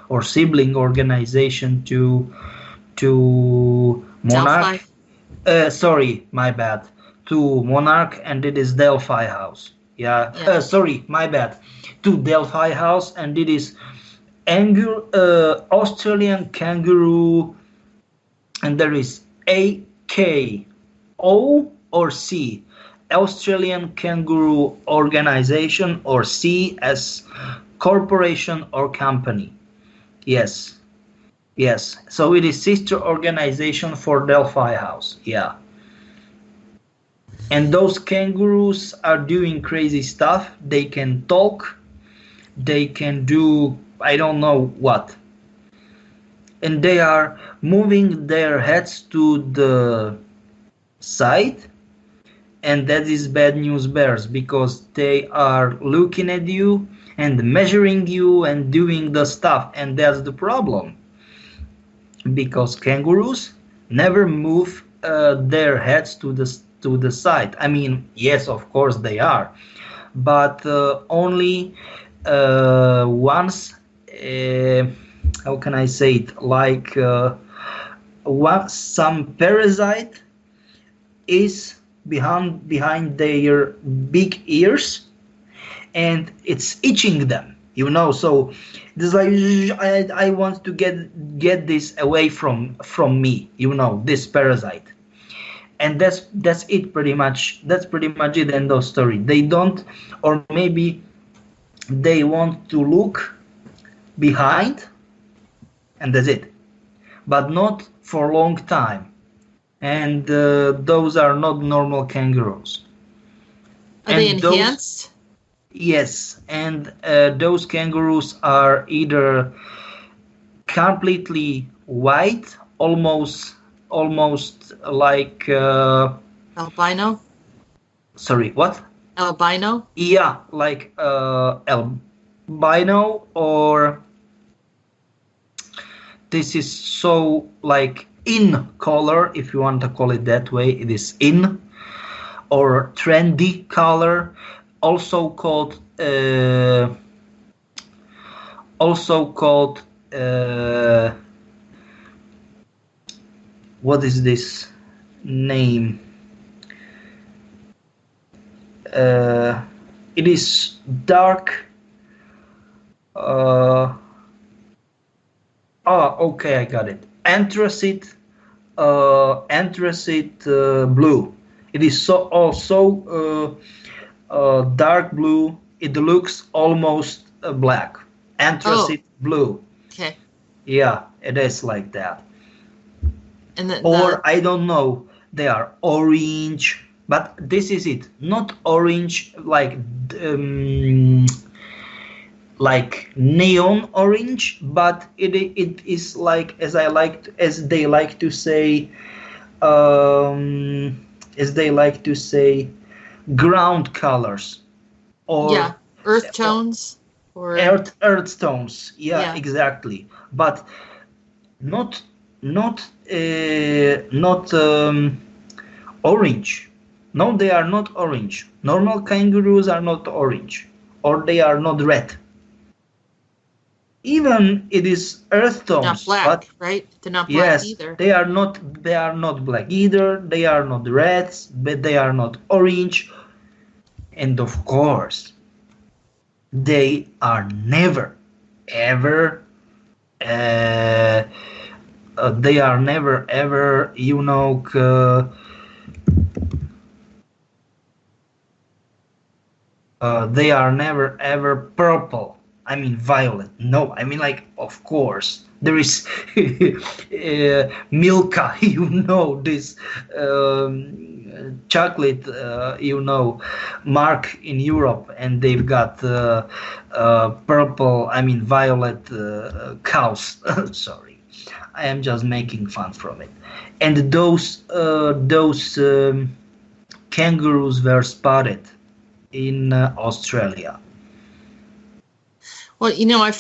or sibling organization to Monarch. Sorry, my bad. To Monarch, and it is Delphi House. Yeah. Sorry, my bad. To Delphi House, and it is Australian kangaroo, and there is AKO or C, Australian Kangaroo Organization, or C as corporation or company. Yes. So it is sister organization for Delphi House. Yeah. And those kangaroos are doing crazy stuff. They can talk. They can do I don't know what. And they are moving their heads to the side. And that is bad news bears, because they are looking at you and measuring you and doing the stuff. And that's the problem. Because kangaroos never move their heads to the side. I mean, yes, of course they are, but only once. How can I say it? Like once some parasite is behind their big ears, and it's itching them. You know, so this like I want to get this away from me. You know, this parasite, and that's it pretty much. That's pretty much it. End of story. They don't, or maybe they want to look behind, and that's it. But not for a long time. And those are not normal kangaroos. Are they enhanced? Yes, and those kangaroos are either completely white, almost like albino. Sorry, what? Albino. Yeah, like albino, or this is so like in color, if you want to call it that way. It is in or trendy color. Also called what is this name? It is dark. Okay, I got it. Anthracite blue. It is so also dark blue. It looks almost black. Anthracite blue. Okay. Yeah, it is like that. And or I don't know. They are orange, but this is it. Not orange like neon orange, but it is like, as they like to say, ground colors, or earth tones, or earth tones. Yeah, exactly. But not orange. No, they are not orange. Normal kangaroos are not orange, or they are not red. Even it is earth tones, not black, but right? They're not black either. They are not black either. They are not reds, but they are not orange. And of course, they are never, ever. They are never, ever. You know. They are never, ever purple. I mean, violent. No, I mean, like, of course. There is Milka, this chocolate, mark in Europe, and they've got purple, I mean, violet cows. Sorry, I am just making fun from it. And those kangaroos were spotted in Australia. Well,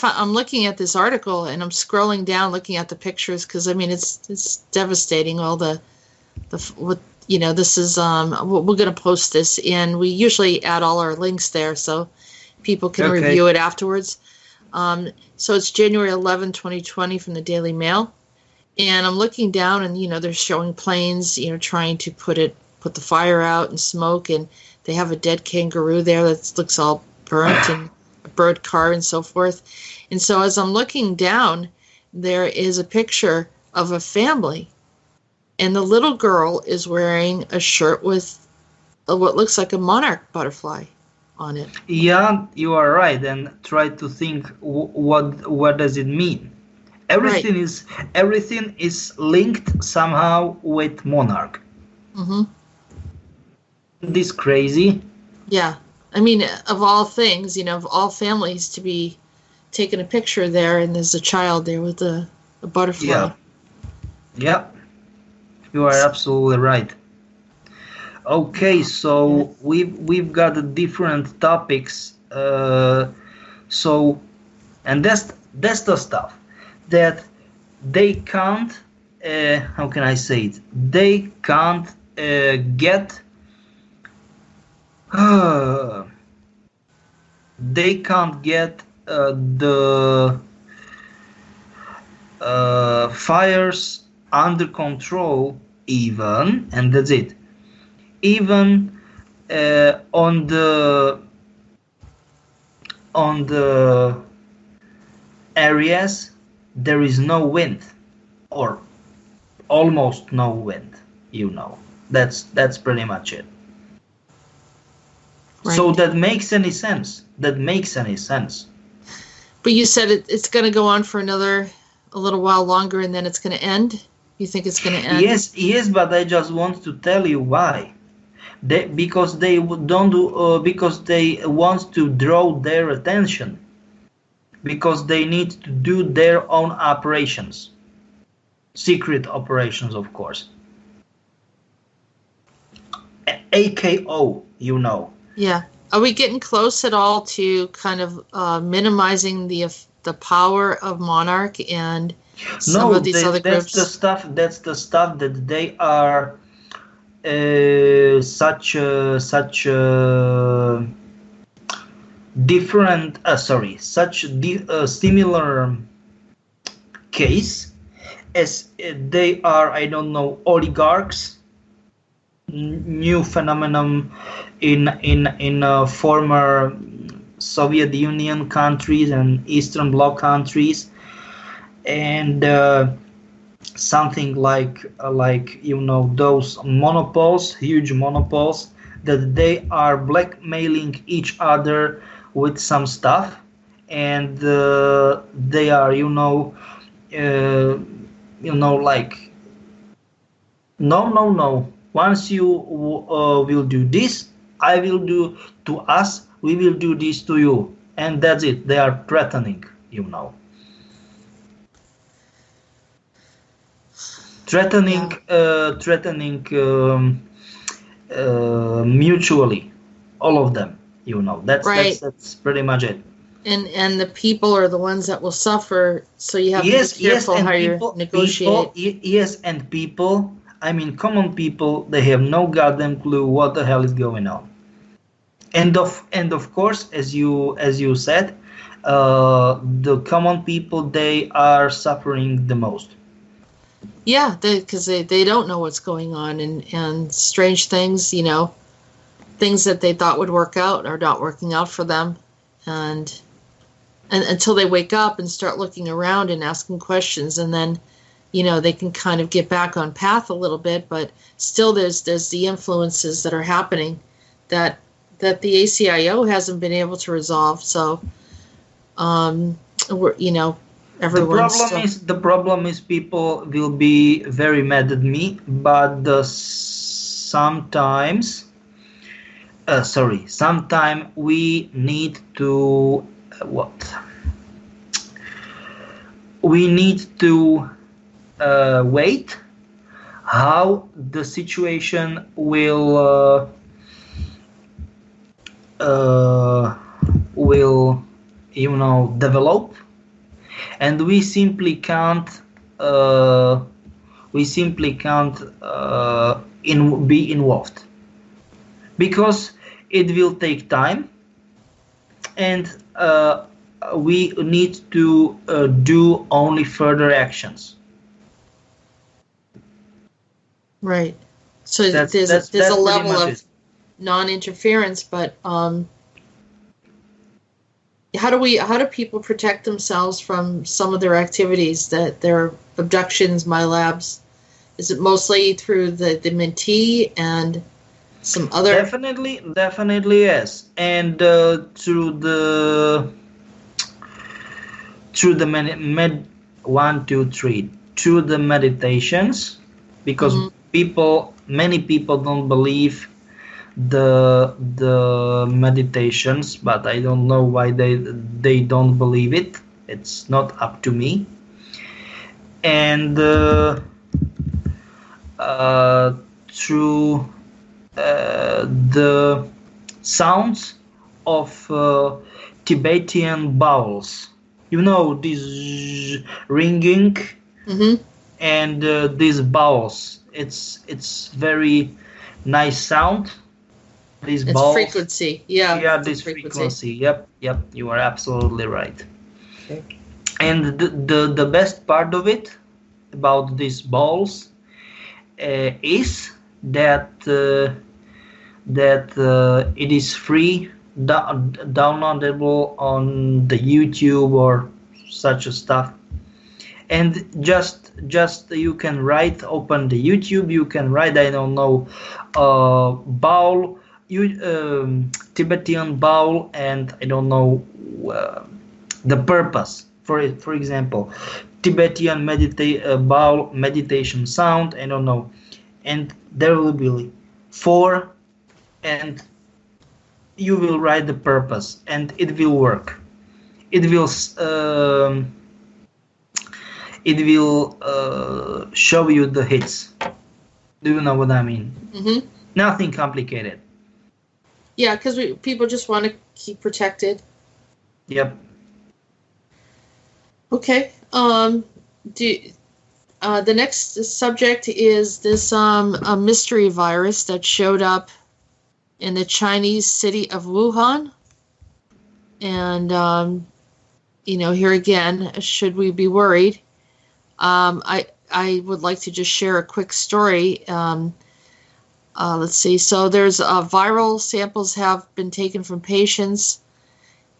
I'm looking at this article and I'm scrolling down, looking at the pictures because I mean it's devastating. All the what this is. We're going to post this, and we usually add all our links there so people can review it afterwards. So it's January 11, 2020 from the Daily Mail, and I'm looking down, and they're showing planes, trying to put the fire out and smoke, and they have a dead kangaroo there that looks all burnt and a bird car and so forth. And so as I'm looking down, there is a picture of a family, and the little girl is wearing a shirt with what looks like a monarch butterfly on it. Yeah, you are right. And try to think what does it mean? Everything is linked somehow with monarch. Mm-hmm. This crazy? Yeah. I mean, of all things, of all families to be taking a picture there, and there's a child there with a butterfly. Yeah. You are absolutely right. Okay, so we've got different topics. And that's the stuff that they can't. How can I say it? They can't get. They can't get the fires under control even, and that's it. Even on the areas there is no wind, or almost no wind. That's pretty much it. Right. So that makes any sense. But you said it's going to go on for a little while longer, and then it's going to end? You think it's going to end? Yes, but I just want to tell you why. Because they don't do. Because they want to draw their attention. Because they need to do their own operations, secret operations, of course. AKO, Yeah. Are we getting close at all to kind of minimizing the power of Monarch and some of these other groups? That's the stuff that they are such similar case as they are, I don't know, oligarchs, new phenomenon in former Soviet Union countries and Eastern Bloc countries, and something like those monopoles, huge monopoles, that they are blackmailing each other with some stuff, and they are like no. Once you will do this, I will do to us. We will do this to you, and that's it. They are threatening, threatening mutually, all of them. That's right. That's pretty much it. And the people are the ones that will suffer. So you have to be careful how you negotiate. And people. I mean, common people, they have no goddamn clue what the hell is going on. And of course, as you said, the common people, they are suffering the most. Yeah, because they don't know what's going on, and strange things, things that they thought would work out are not working out for them, and until they wake up and start looking around and asking questions, and then they can kind of get back on path a little bit, but still there's the influences that are happening that the ACIO hasn't been able to resolve. So Everyone's the problem is people will be very mad at me, but sometimes we need to wait how the situation will develop, and we simply can't be involved, because it will take time, and we need to do only further actions. Right. So there's a level of non-interference, but how do people protect themselves from some of their activities, that their abductions, my labs? Is it mostly through the mentee and some other? Definitely yes, and through the meditations, because many people don't believe the meditations, but I don't know why they don't believe it. It's not up to me. And through the sounds of Tibetan bowls, this ringing, and these bowls. It's very nice sound. These bowls. Frequency, yeah. This frequency. Yep. You are absolutely right. Okay. And the best part of it about these balls is that it is free, downloadable on the YouTube or such a stuff. And just you can open the YouTube, you can write, I don't know, bowl, Tibetan bowl, and I don't know the purpose. For example, Tibetan bowl meditation sound, I don't know, and there will be 4, and you will write the purpose, and it will work. It will show you the hits. Do you know what I mean? Mm-hmm. Nothing complicated. Yeah, because people just want to keep protected. Yep. Okay. The next subject is this a mystery virus that showed up in the Chinese city of Wuhan. And here again, should we be worried? I would like to just share a quick story. Let's see. So there's viral samples have been taken from patients,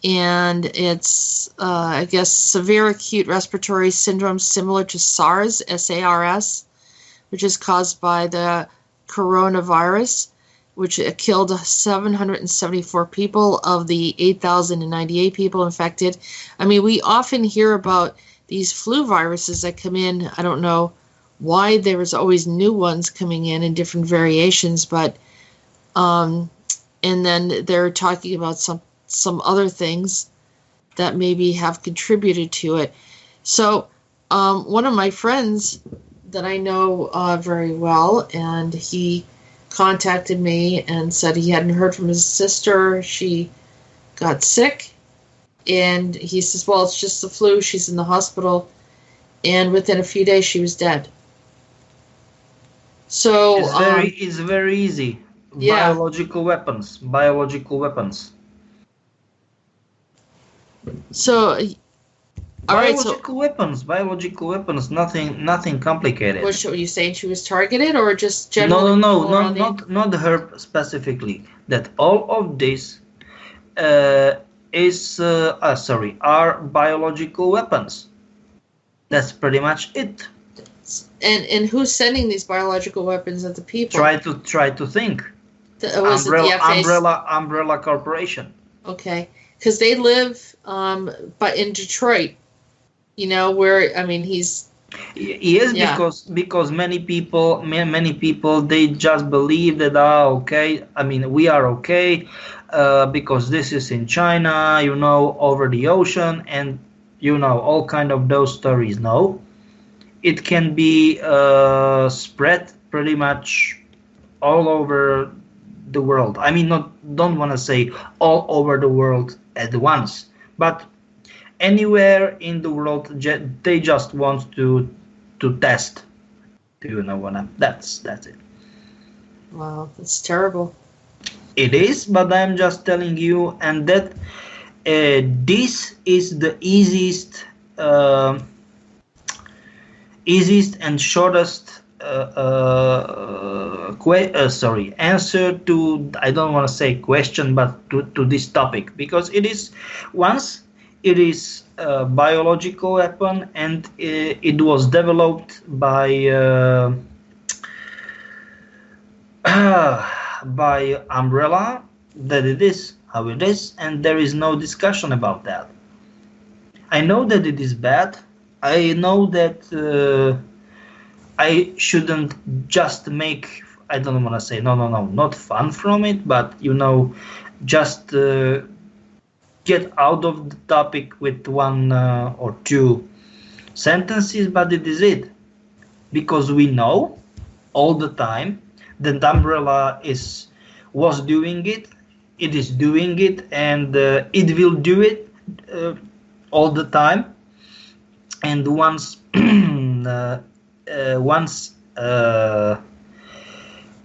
and it's I guess severe acute respiratory syndrome similar to SARS, SARS, which is caused by the coronavirus, which killed 774 people of the 8,098 people infected. I mean, we often hear about these flu viruses that come in. I don't know why there was always new ones coming in different variations, but and then they're talking about some other things that maybe have contributed to it. So one of my friends that I know very well, and he contacted me and said he hadn't heard from his sister. She got sick, and he says, well, it's just the flu. She's in the hospital, and within a few days she was dead. So it's very easy. Yeah. Biological weapons. So biological weapons. Nothing complicated. What are you saying? She was targeted, or just generally? No, not her specifically. That all of this are biological weapons. That's pretty much it. And who's sending these biological weapons at the people? Try to think. Umbrella Corporation. Okay, because they live, but in Detroit, you know, where I mean, he's Yes, yeah, because many people they just believe that okay, I mean we are okay, because this is in China, you know, over the ocean, and you know all kind of those stories. No, it can be spread pretty much all over the world. I mean, not don't want to say all over the world at once, but anywhere in the world, they just want to test. Do you know what I'm? That's it. wow, that's terrible. It is, but I'm just telling you, and that this is the uh, easiest and shortest answer to, I don't want to say question, but to this topic, because it is, once it is a biological weapon, and it was developed by by Umbrella, that it is how it is, and there is no discussion about that. I know that it is bad. I know that I shouldn't just make, I don't want to say, no, not fun from it, but you know, just get out of the topic with one or two sentences, but it is it. Because we know all the time that Umbrella was doing it, it is doing it, and it will do it all the time. And once once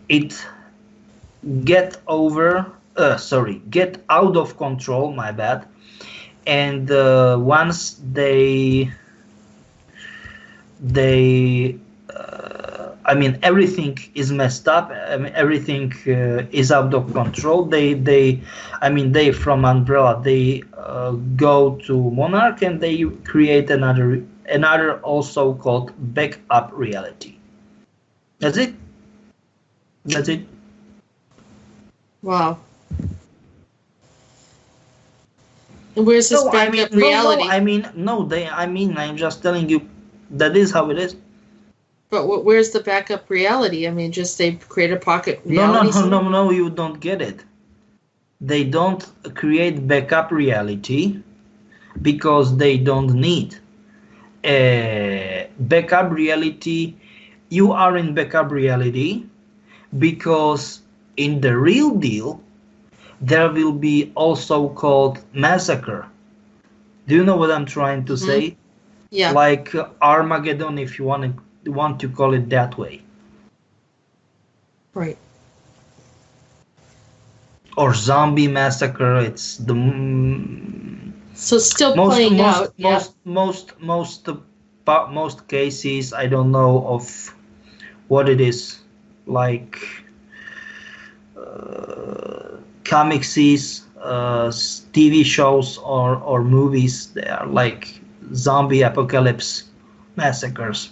it get out of control, my bad, and once they I mean everything is messed up. I mean everything is out of control. They from Umbrella, they go to Monarch, and they create another also called backup reality. That's it. That's it. Wow. And where's this backup reality? I'm just telling you that is how it is. But where's the backup reality? I mean, just they create a pocket reality. No, you don't get it. They don't create backup reality because they don't need backup reality. You are in backup reality because in the real deal there will be also called massacre. Do you know what I'm trying to say? Yeah. Like Armageddon, if you want to call it that way. Right. Or zombie massacre. It's the so still playing out. Most cases, I don't know of what it is, like comics, TV shows or movies. They are like zombie apocalypse massacres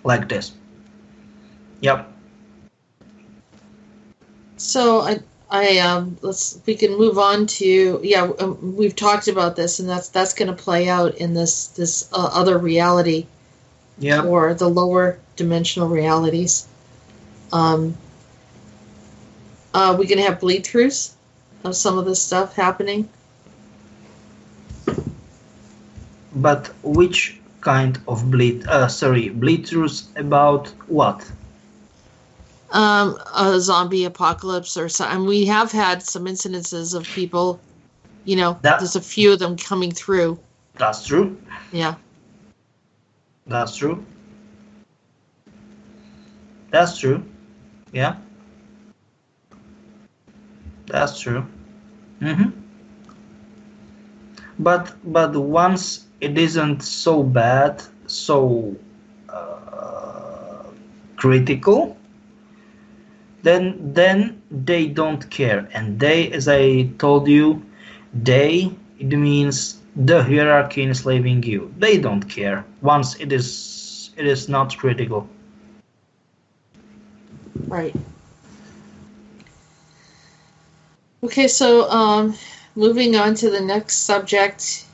like this. Yep. So we can move on to we've talked about this, and that's going to play out in this other reality, or the lower dimensional realities. We're going to have bleed throughs of some of this stuff happening. But which kind of bleed throughs about what? A zombie apocalypse or something. And we have had some incidences of people, you know, there's a few of them coming through. That's true. Yeah. That's true. That's true. Yeah. That's true. But once it isn't so bad, so critical, then they don't care, and they, as I told you, it means the hierarchy enslaving you. They don't care once it is not critical. Right. Okay, so moving on to the next subject.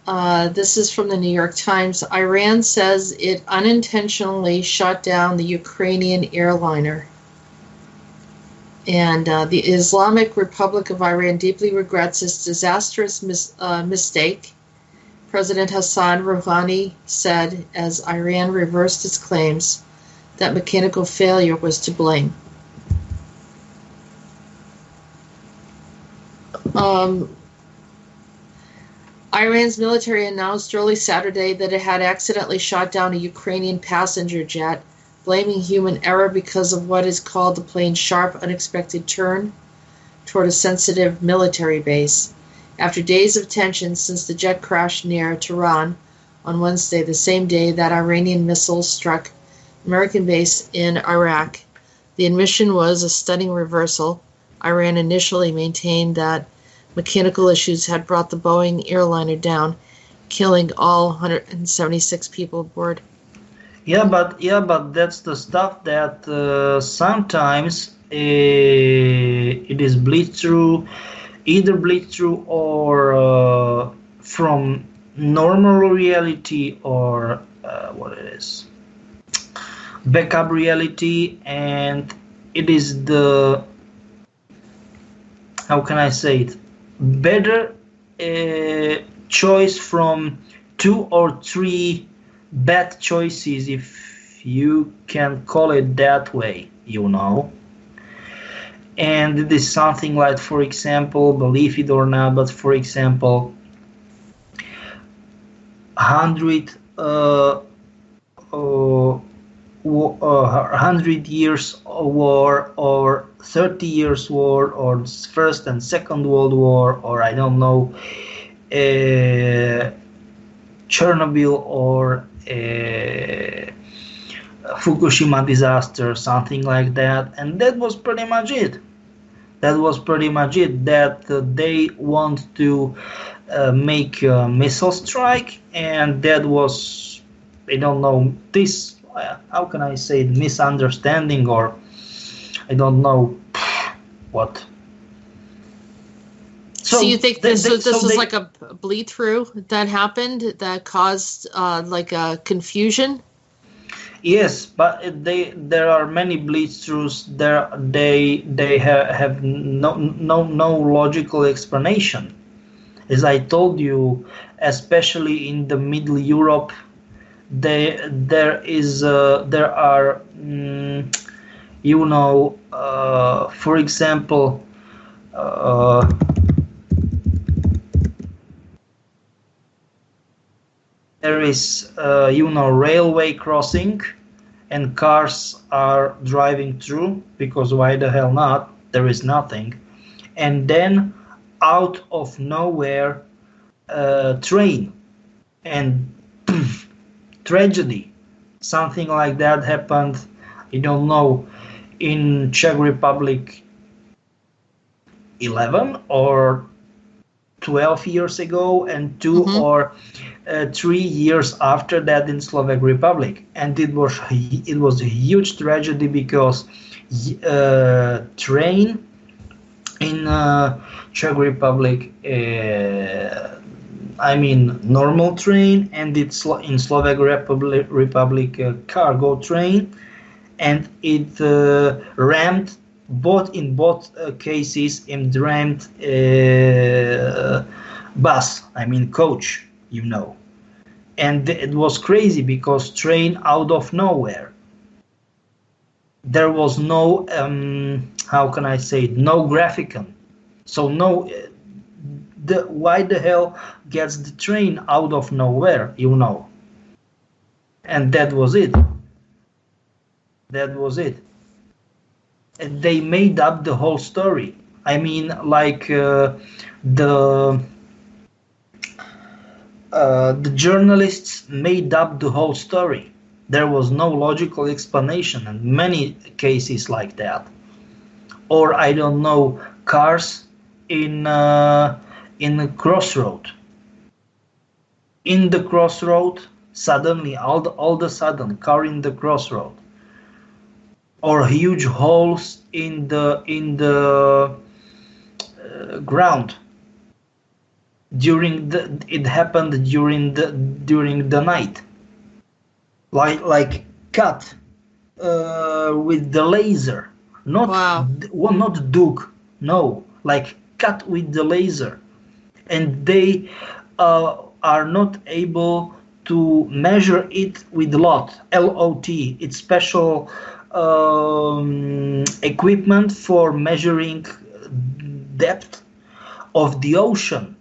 This is from the New York Times. Iran says it unintentionally shot down the Ukrainian airliner. And the Islamic Republic of Iran deeply regrets its disastrous mistake, President Hassan Rouhani said as Iran reversed its claims that mechanical failure was to blame. Iran's military announced early Saturday that it had accidentally shot down a Ukrainian passenger jet, blaming human error because of what is called the plane's sharp, unexpected turn toward a sensitive military base. After days of tension since the jet crashed near Tehran on Wednesday, the same day that Iranian missiles struck American base in Iraq, the admission was a stunning reversal. Iran initially maintained that mechanical issues had brought the Boeing airliner down, killing all 176 people aboard. Yeah, but that's the stuff that sometimes it is bleed through, either bleed through or from normal reality or what it is, backup reality, and it is the, how can I say it, better choice from 2 or 3 bad choices, if you can call it that way, you know. And it is something like, for example, believe it or not, but for example, 100 years war, or 30 years war, or First and Second World War, or I don't know, Chernobyl or Fukushima disaster, something like that, and that was pretty much it. That they want to make a missile strike, and that was, I don't know, this, how can I say it, misunderstanding, or I don't know what. So you think this was like a bleed through that happened that caused like a confusion? Yes, but there are many bleed-throughs. They have no logical explanation. As I told you, especially in the Middle Europe, there are you know, for example, there is, you know, railway crossing, and cars are driving through, because why the hell not? There is nothing. And then out of nowhere, train, and tragedy. Something like that happened, I don't know, in Czech Republic 11 or 12 years ago, and 2 or 3 years after that in Slovak Republic, and it was a huge tragedy, because train in Czech Republic, I mean normal train, and it's in Slovak Republic cargo train, and it rammed in both cases, and rammed bus, I mean coach, you know. And it was crazy, because train out of nowhere. There was no, how can I say it, no graphical. So no, why the hell gets the train out of nowhere, you know? And that was it. And they made up the whole story. I mean, like the journalists made up the whole story. There was no logical explanation, and many cases like that. Or I don't know, cars in a crossroad. In the crossroad, suddenly, all the sudden, car in the crossroad. Or huge holes in the ground. It happened during the night, like cut with the laser, not Wow. not Duke, no, like cut with the laser, and they are not able to measure it with LOT. It's special equipment for measuring depth of the ocean,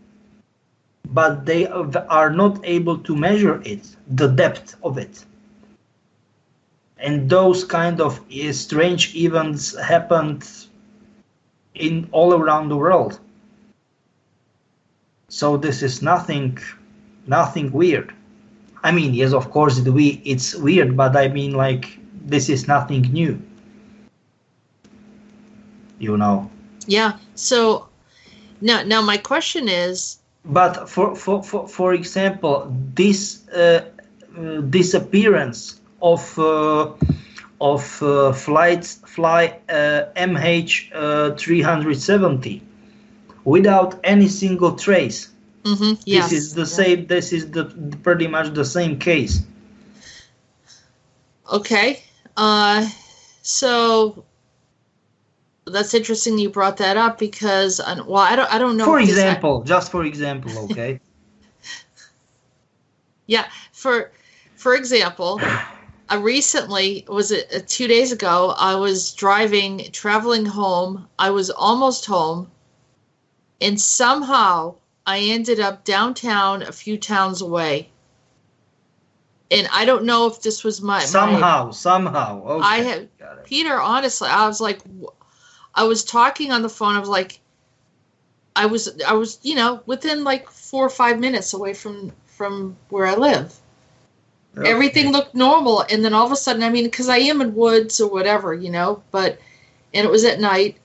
but they are not able to measure the depth of it. And those kind of strange events happened in all around the world. So this is nothing weird. I mean, yes, of course it's weird, but I mean, like, this is nothing new. You know. Yeah. So now my question is. But for example, this disappearance of fly MH370 without any single trace. Mm-hmm, yes. This is the same. This is pretty much the same case. Okay. So that's interesting you brought that up because, well, I don't know. For example, just for example, okay. Yeah. For example, recently, was it 2 days ago? I was traveling home. I was almost home, and somehow I ended up downtown, a few towns away. And I don't know if this was somehow. Okay. I had Peter. Honestly, I was like, I was talking on the phone. I was like, I was, within like 4 or 5 minutes away from where I live. Okay. Everything looked normal, and then all of a sudden, I mean, because I am in woods or whatever, and it was at night.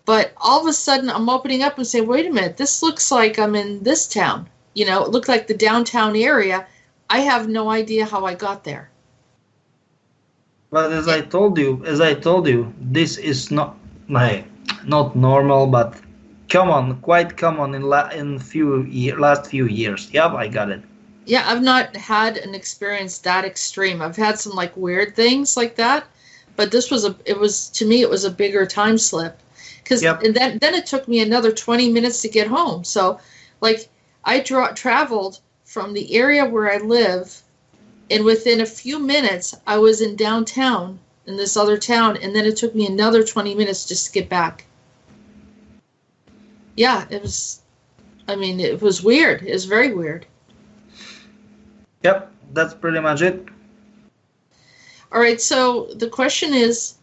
But all of a sudden, I'm opening up and saying, wait a minute, this looks like I'm in this town. It looked like the downtown area. I have no idea how I got there. But as I told you, this is not normal, but quite common in last few years. Yep, I got it. Yeah, I've not had an experience that extreme. I've had some like weird things like that, but this was to me it was a bigger time slip. And then it took me another 20 minutes to get home. So, like, I traveled from the area where I live, and within a few minutes, I was in downtown in this other town, and then it took me another 20 minutes just to get back. Yeah, it was weird. It was very weird. Yep, that's pretty much it. All right, so the question is,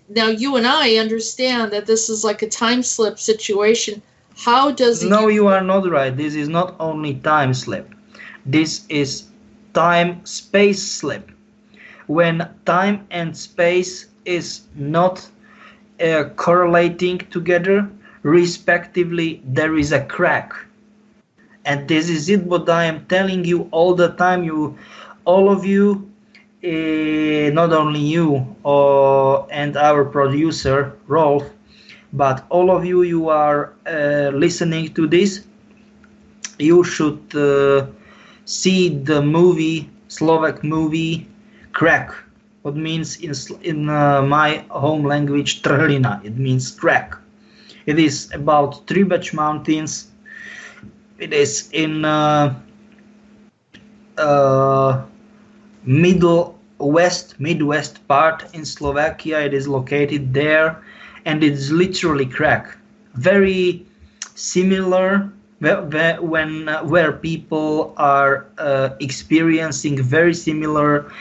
now you and I understand that this is like a time slip situation. How does it... No, you are not right. This is not only time slip. This is time-space slip. When time and space is not correlating together, respectively, there is a crack. And this is it what I am telling you all the time. All of you, not only you and our producer Rolf, but all of you are listening to this. You should see the Slovak movie Crack. What means in my home language trhlina. It means crack. It is about Tribech Mountains. It is in Midwest part in Slovakia. It is located there, and it's literally crack. Very similar where people are experiencing very similar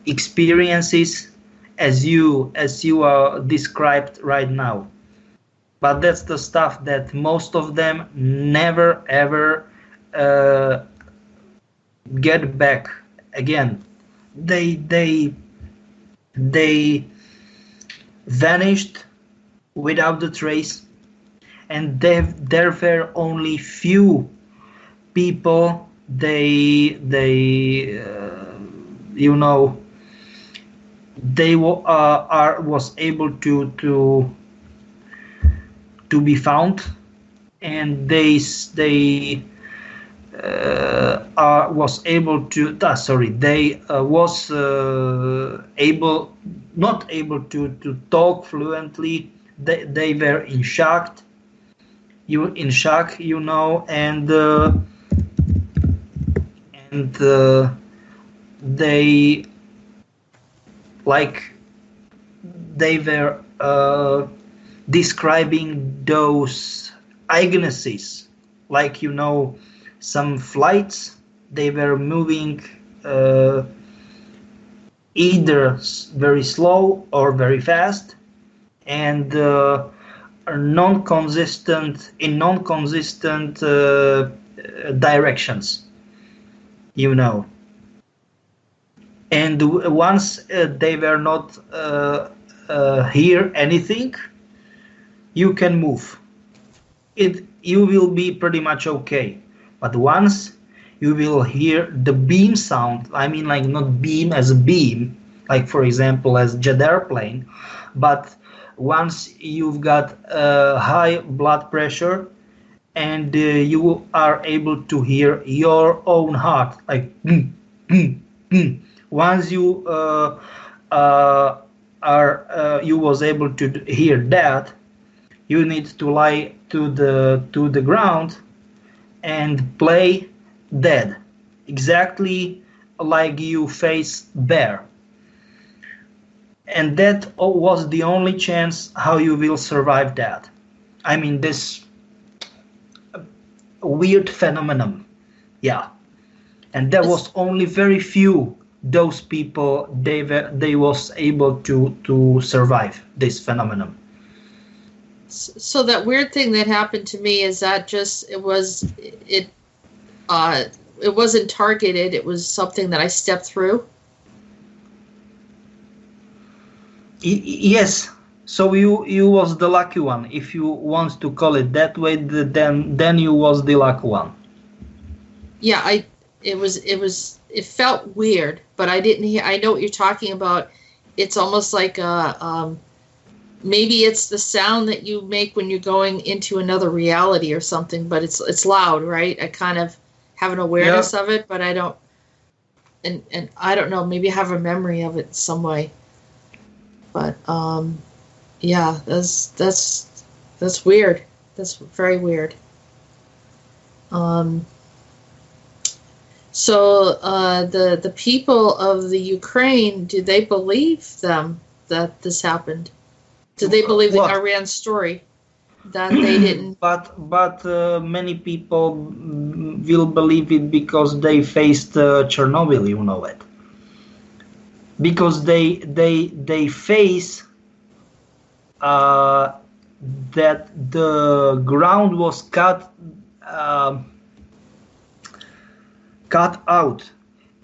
experiences as you are described right now. But that's the stuff that most of them never ever get back again. They vanished without the trace, and there were only few people they was able to be found, and they was able to they was not able to talk fluently. They were in shock, you know, and they they were describing those eyewitnesses, like, you know, some flights, they were moving either very slow or very fast, and non-consistent directions, you know. And once they were not hear anything, you can move. You will be pretty much okay. But once you will hear the beam sound, I mean, like, not beam as a beam, like, for example, as jet airplane, but once you've got high blood pressure and you are able to hear your own heart, like, once you you was able to hear that, you need to lie to the ground and play dead, exactly like you face bear. And that was the only chance how you will survive that. I mean, this weird phenomenon, yeah. And there was only very few those people they was able to survive this phenomenon. So that weird thing that happened to me is that it wasn't targeted. It was something that I stepped through. Yes. So you was the lucky one, if you want to call it that way. Then you was the lucky one. Yeah, it felt weird, but I didn't hear. I know what you're talking about. It's almost like maybe it's the sound that you make when you're going into another reality or something, but it's loud, right? I kind of have an awareness of it, but I don't, and I don't know, maybe I have a memory of it some way. But yeah, that's weird. That's very weird. So the people of the Ukraine, do they believe them that this happened? Do they believe the Iran story that they didn't? But many people will believe it because they faced Chernobyl, you know it. Because they face that the ground was cut out.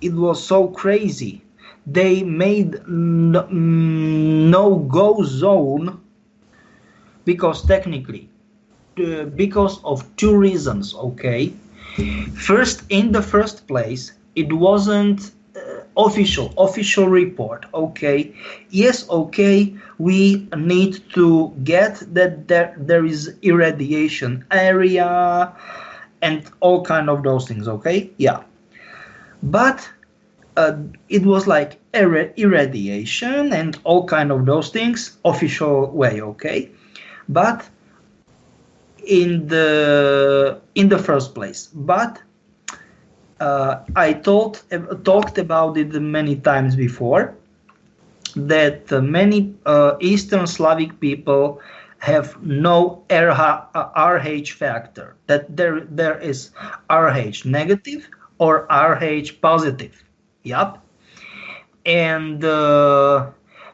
It was so crazy. They made no-go zone because technically, because of two reasons. Okay, first, in the first place, it wasn't official report. Okay, yes, okay, we need to get that there is irradiation area and all kind of those things. Okay, yeah, but it was like irradiation and all kind of those things, official way, okay? But in the first place, but I talked about it many times before, that many Eastern Slavic people have no RH factor, that there is RH negative or RH positive. Yep. And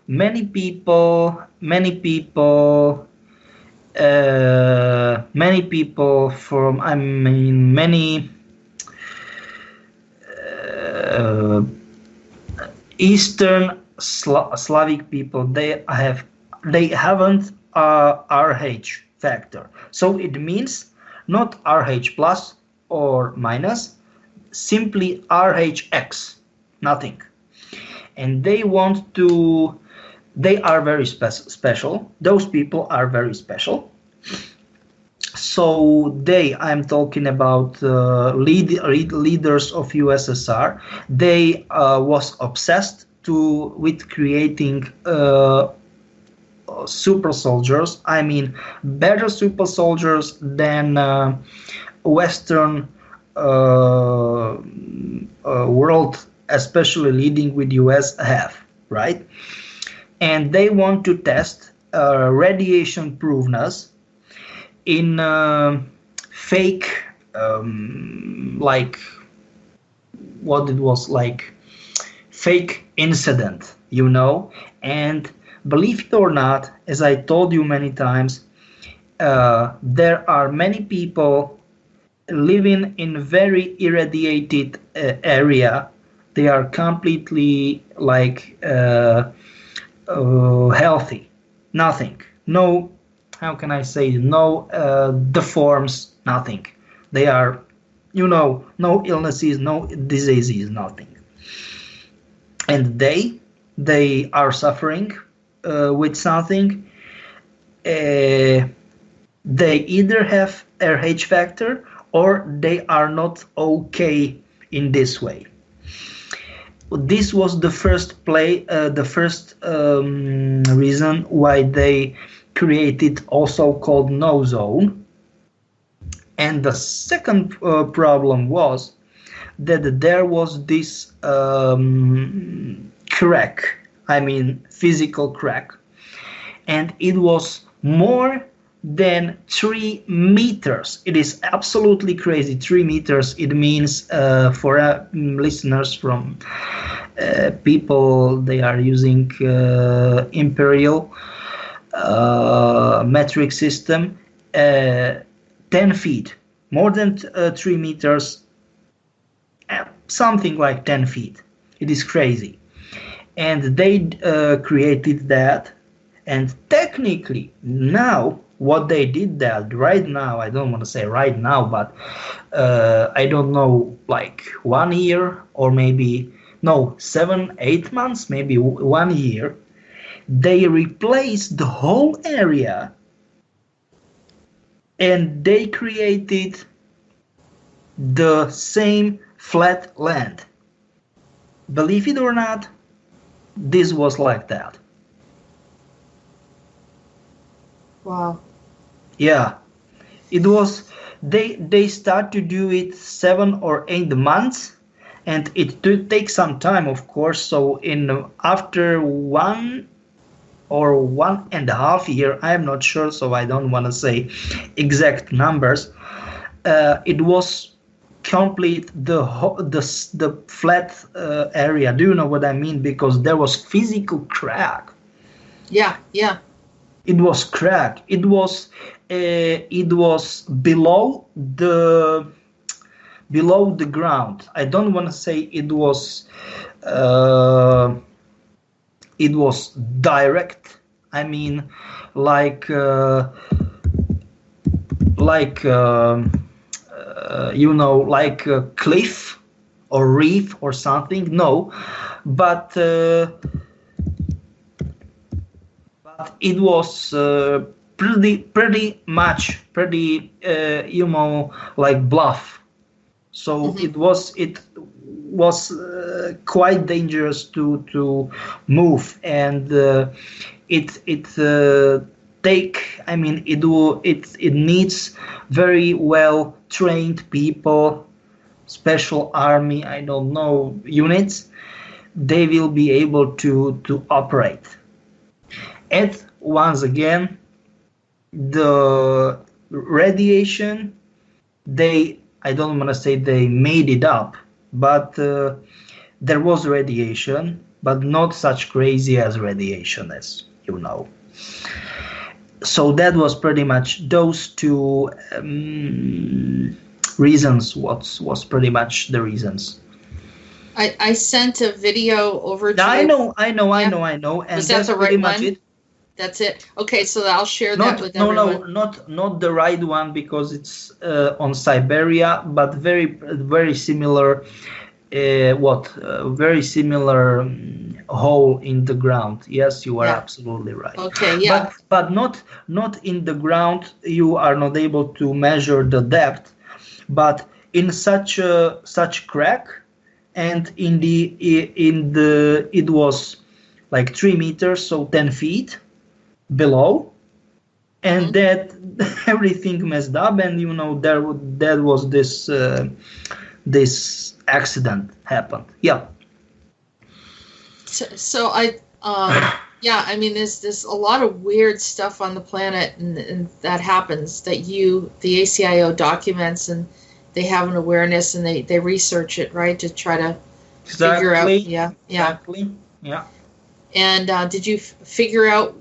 many people from, I mean, many Eastern Slavic people, they haven't RH factor. So it means not RH plus or minus, simply RHX. Nothing. and they want to. They are very special. Those people are very special. So I'm talking about leaders of USSR. They was obsessed with creating super soldiers. I mean, better super soldiers than Western world, especially leading with US, have, right? And they want to test radiation proveness in fake, like what it was, like fake incident, and believe it or not, as I told you many times, there are many people living in very irradiated area. They are completely like healthy, nothing, no, how can I say, no deforms, nothing. They are, no illnesses, no diseases, nothing. And they are suffering with something. They either have RH factor or they are not okay in this way. This was the first reason why they created also called no zone. And the second problem was that there was this crack, I mean physical crack, and it was more than 3 meters. It is absolutely crazy. 3 meters, it means for listeners from people, they are using imperial metric system, 10 feet, more than 3 meters, something like 10 feet. It is crazy. And they created that, and technically now what they did that right now, I don't want to say right now, but I don't know, like 1 year or maybe, no, 7-8 months, maybe 1 year, they replaced the whole area and they created the same flat land. Believe it or not, this was like that. Wow. Yeah, it was. They start to do it 7 or 8 months, and it did take some time, of course. So after 1 or 1.5 year, I am not sure, so I don't want to say exact numbers. It was complete the flat area. Do you know what I mean? Because there was physical crack. Yeah. It was cracked. It was below the ground. I don't want to say it was direct. I mean, like like a cliff or reef or something. No, but it was pretty much like bluff. So it was quite dangerous to move, and it needs very well trained people, special army, I don't know, units. They will be able to operate. And once again, the radiation, I don't want to say they made it up, but there was radiation, but not such crazy as radiation, as you know. So that was pretty much those two reasons. Was pretty much the reasons. I sent a video over to I you. know. And Was that that's the pretty right much one? it. That's it. Okay, so I'll share that with everyone. Not the right one, because it's on Siberia, but very similar. Very similar hole in the ground. Yes, you are Yeah. absolutely right. Okay, yeah. But not in the ground. You are not able to measure the depth, but in such crack, and in the it was like 3 meters, so 10 feet below, and that everything messed up, and there was this accident happened. Yeah. So yeah, I mean, there's a lot of weird stuff on the planet, and that happens that the ACIO documents, and they have an awareness, and they research it, right, to try to figure out. Yeah. Exactly. Yeah. And did you figure out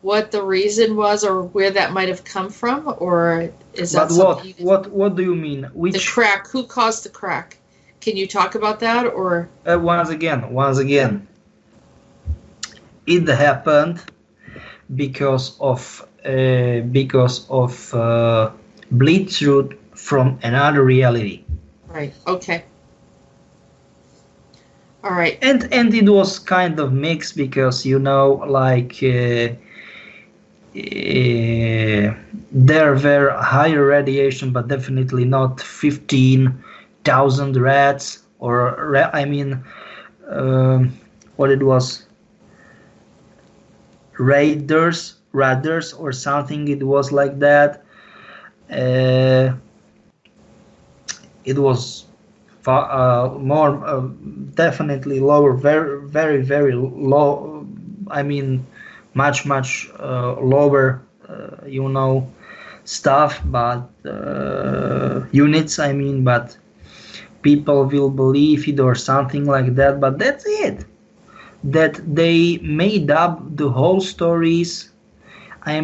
what the reason was, or where that might have come from, or is that something? What do you mean? The crack. Who caused the crack? Can you talk about that, or? Once again, it happened because of bleed through from another reality. Right. Okay. All right. And it was kind of mixed because like there were higher radiation, but definitely not 15,000 rats or what it was, radars or something. It was like that. It was far more definitely lower, very very low. Much lower stuff, but units. But people will believe it or something like that. But that's it. That they made up the whole stories. They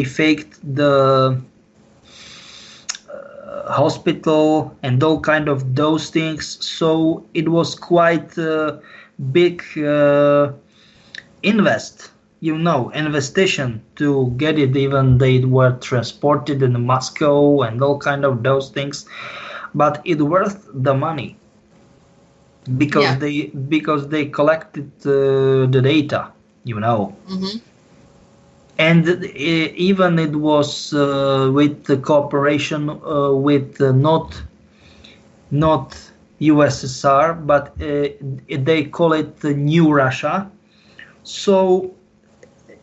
faked the hospital and all kind of those things. So it was quite a big investigation to get it. Even they were transported in Moscow and all kind of those things. But it worth the money because they collected the data, Mm-hmm. And even it was with the cooperation with not USSR, but they call it the New Russia. So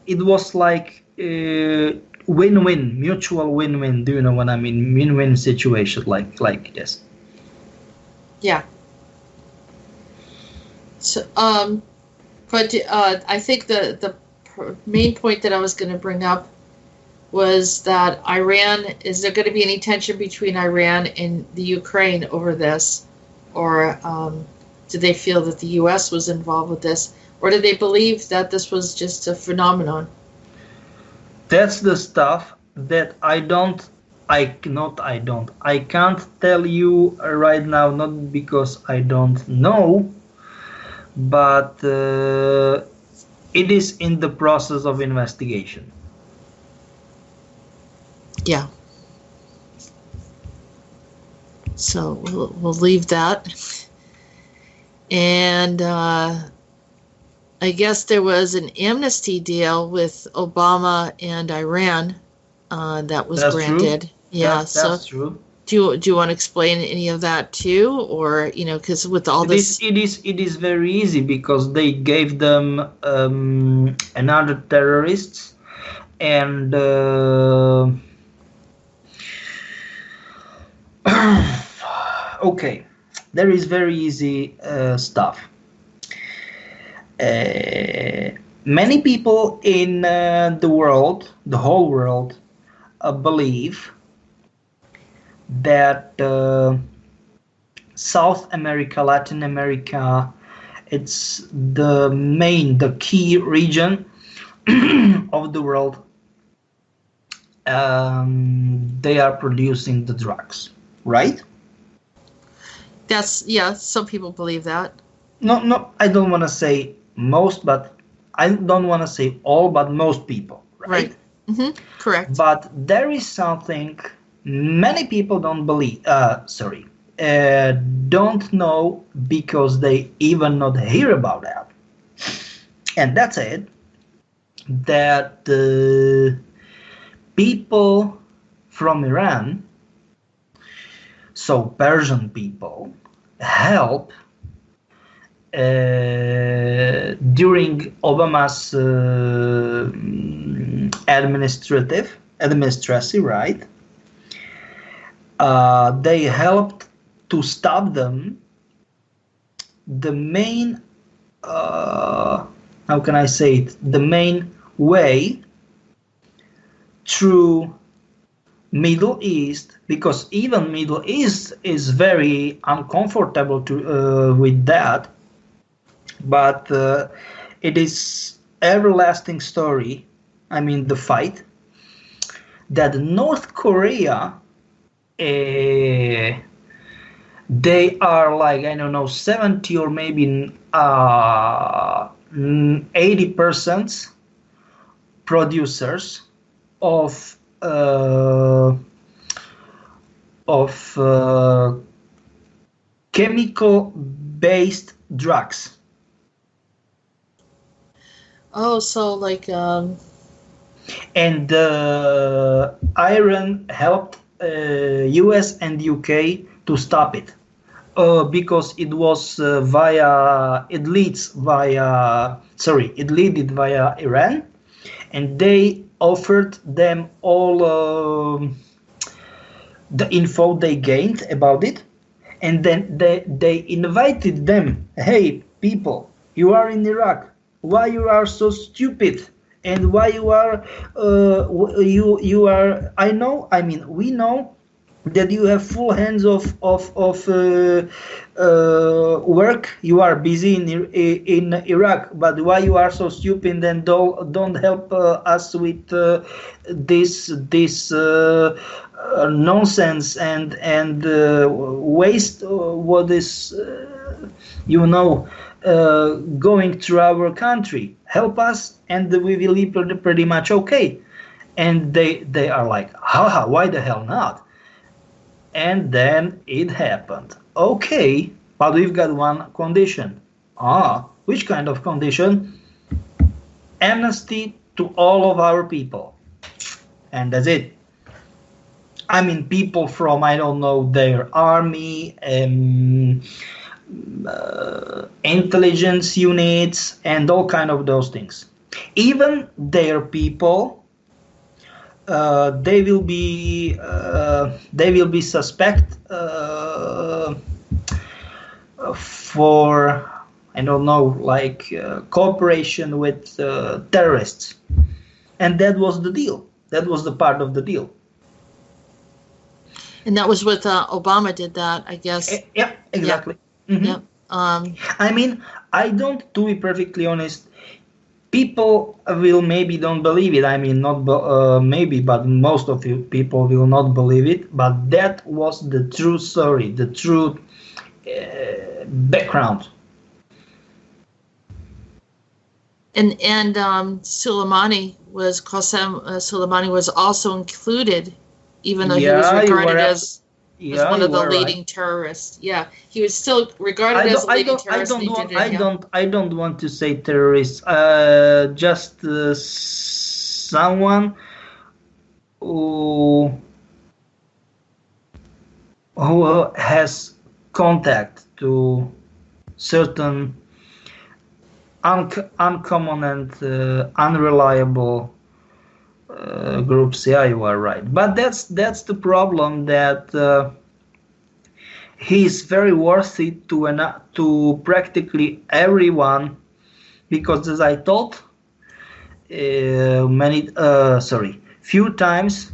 it was like win-win, mutual win-win. Do you know what I mean? Win-win situation like this. Yeah. So, but I think the main point that I was going to bring up was that is there going to be any tension between Iran and the Ukraine over this, or do they feel that the U.S. was involved with this, or do they believe that this was just a phenomenon? That's the stuff that I can't tell you right now, not because I don't know, but it is in the process of investigation. Yeah. So we'll leave that. And I guess there was an amnesty deal with Obama and Iran that was granted. True. Yeah, that's true. Do you want to explain any of that too, or because with all this, it is very easy because they gave them another terrorists, and okay, there is very easy stuff. Many people in the whole world, believe that South America, Latin America, it's the key region of the world. They are producing the drugs, right? Some people believe that. No, I don't want to say most, but I don't want to say all, but most people, right? Mm-hmm. Correct. But there is something many people don't believe. don't know because they even not hear about that. And that's it. That people from Iran, so Persian people, help during Obama's administracy, right? They helped to stop them. The main, how can I say it? The main way through Middle East, because even Middle East is very uncomfortable to with that, but it is everlasting story. I mean, the fight that North Korea, they are like, I don't know, 70 or maybe 80% producers of chemical-based drugs. Oh, so like And Iran helped US and UK to stop it because it was it leaded via Iran, and they offered them all the info they gained about it, and then they invited them, hey people, you are in Iraq, why you are so stupid, and why you are you are, we know that you have full hands of work, you are busy in Iraq, but why you are so stupid and don't help us with this nonsense and waste what is going through our country. Help us and we will be pretty much okay. And they are like, haha, why the hell not? And then it happened. Okay, but we've got one condition. Which kind of condition? Amnesty to all of our people. And that's it. I mean, people from, I don't know, their army, intelligence units, and all kind of those things. Even their people, they will be suspect for, I don't know, like cooperation with terrorists, and that was the deal. That was the part of the deal. And that was what Obama did that, I guess. Yeah, exactly. Yeah. Mm-hmm. Yep. I mean, I don't, to be perfectly honest, people will maybe don't believe it. I mean, not maybe, but most of you people will not believe it. But that was the true story, the true background. And Suleimani was also included, even though he was regarded as one of the leading terrorists. Yeah, he was still regarded as a leading terrorist. I don't want to say terrorist. Just someone who has contact to certain uncommon and unreliable groups. Yeah, you are right. But that's the problem, that he is very worthy to practically everyone, because as I told few times,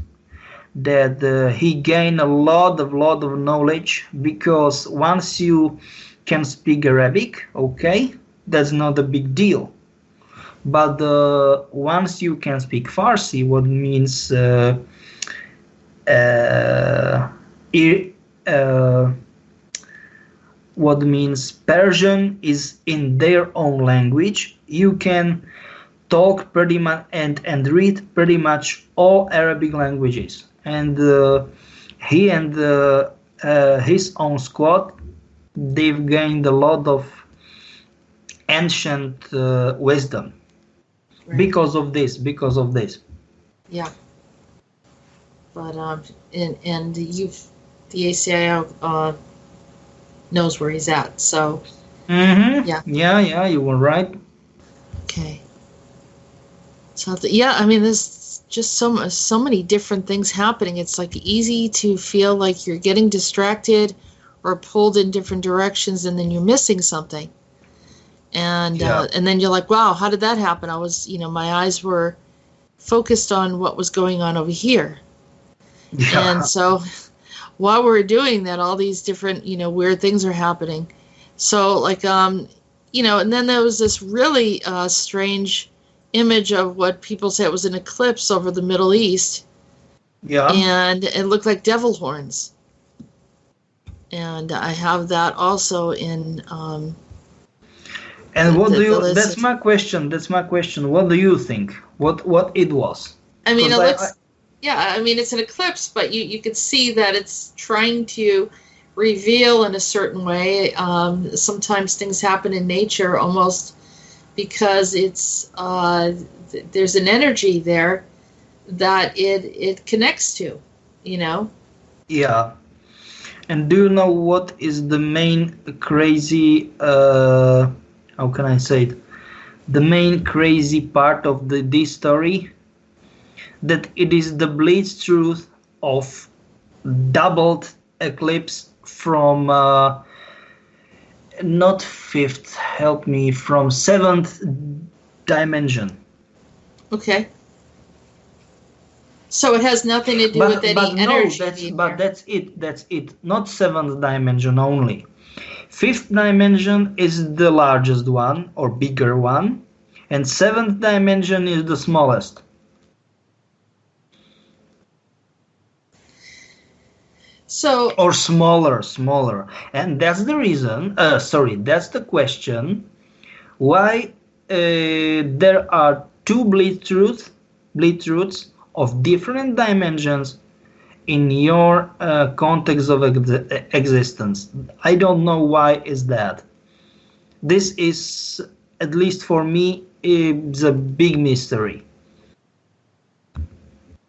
that he gained a lot of knowledge, because once you can speak Arabic, okay, that's not a big deal. But once you can speak Farsi, what means what means Persian is in their own language, you can talk pretty much and read pretty much all Arabic languages. And he and his own squad, they've gained a lot of ancient wisdom. Right. Because of this. Yeah. But and the ACIO knows where he's at. So Yeah, you were right. okay. So I mean, there's just so many different things happening. It's like easy to feel like you're getting distracted or pulled in different directions, and then you're missing something. And then you're like, wow, how did that happen? I was, my eyes were focused on what was going on over here. Yeah. And so while we're doing that, all these different, weird things are happening. So like, and then there was this really strange image of what people say it was an eclipse over the Middle East. Yeah. And it looked like devil horns. And I have that also in... and what that's my question. What do you think? What it was? I mean, it looks... I mean, it's an eclipse, but you could see that it's trying to reveal in a certain way. Sometimes things happen in nature almost because it's there's an energy there that it connects to, Yeah. And do you know what is the main crazy, how can I say it? The main crazy part of this story? That it is the bleed truth of doubled eclipse from not fifth, help me, from seventh dimension. Okay. So it has nothing to do with any energy. That's it. Not seventh dimension only. Fifth dimension is the largest one or bigger one, and seventh dimension is the smallest. So, or smaller, and that's the reason. That's the question. Why there are two bleed truths of different dimensions in your context of existence? I don't know why is that. This is, at least for me, is a big mystery.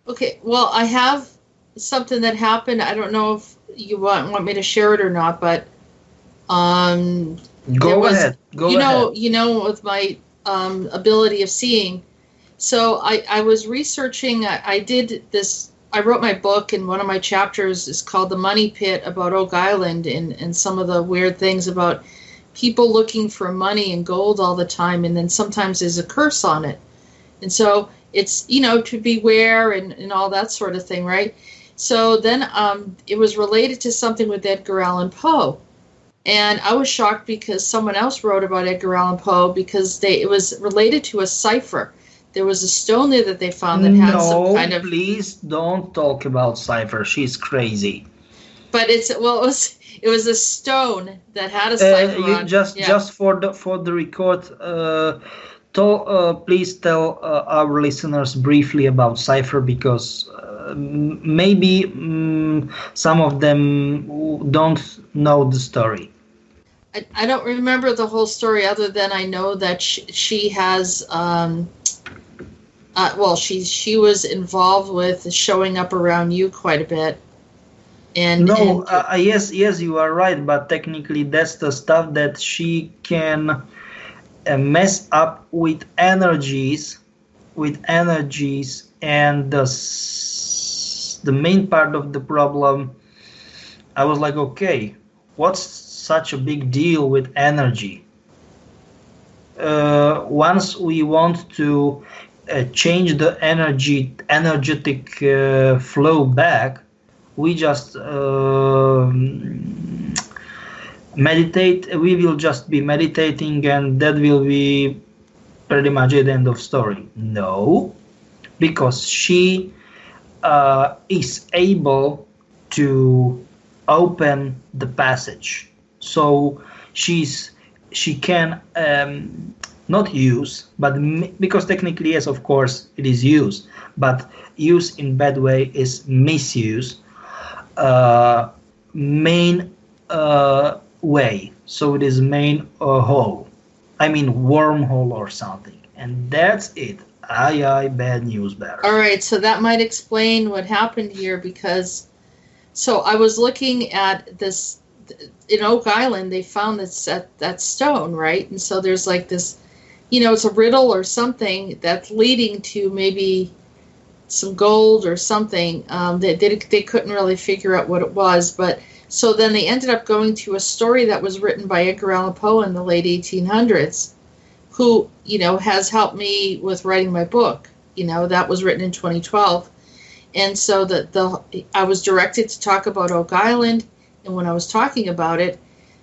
Okay, well, I have something that happened. I don't know if you want me to share it or not, but go ahead. With my ability of seeing. So I was researching. I did this. I wrote my book, and one of my chapters is called "The Money Pit" about Oak Island and some of the weird things about people looking for money and gold all the time, and then sometimes there's a curse on it, and so it's to beware and all that sort of thing, right? So then it was related to something with Edgar Allan Poe. And I was shocked because someone else wrote about Edgar Allan Poe because it was related to a cipher. There was a stone there that they found that had some kind of... No, please don't talk about cipher. She's crazy. But it was a stone that had a cipher on. Just for the record, please tell our listeners briefly about cipher, because maybe some of them don't know the story. I don't remember the whole story, other than I know that she has she was involved with showing up around you quite a bit. Yes, you are right, but technically that's the stuff that she can mess up with energies, and the main part of the problem, I was like, okay, what's such a big deal with energy? Once we want to change the energetic flow back, we just meditate. We will just be meditating, and that will be pretty much the end of story. No, because she is able to open the passage. So she can not use, but because technically, yes, of course, it is use, but use in bad way is misuse. main way. So it is main hole. I mean wormhole or something. And that's it. Aye, bad news better. All right, so that might explain what happened here, because so I was looking at this in Oak Island. They found that stone, right? And so there's like this, it's a riddle or something that's leading to maybe some gold or something. They couldn't really figure out what it was, but so then they ended up going to a story that was written by Edgar Allan Poe in the late 1800s, who has helped me with writing my book. That was written in 2012, and so I was directed to talk about Oak Island, and when I was talking about it,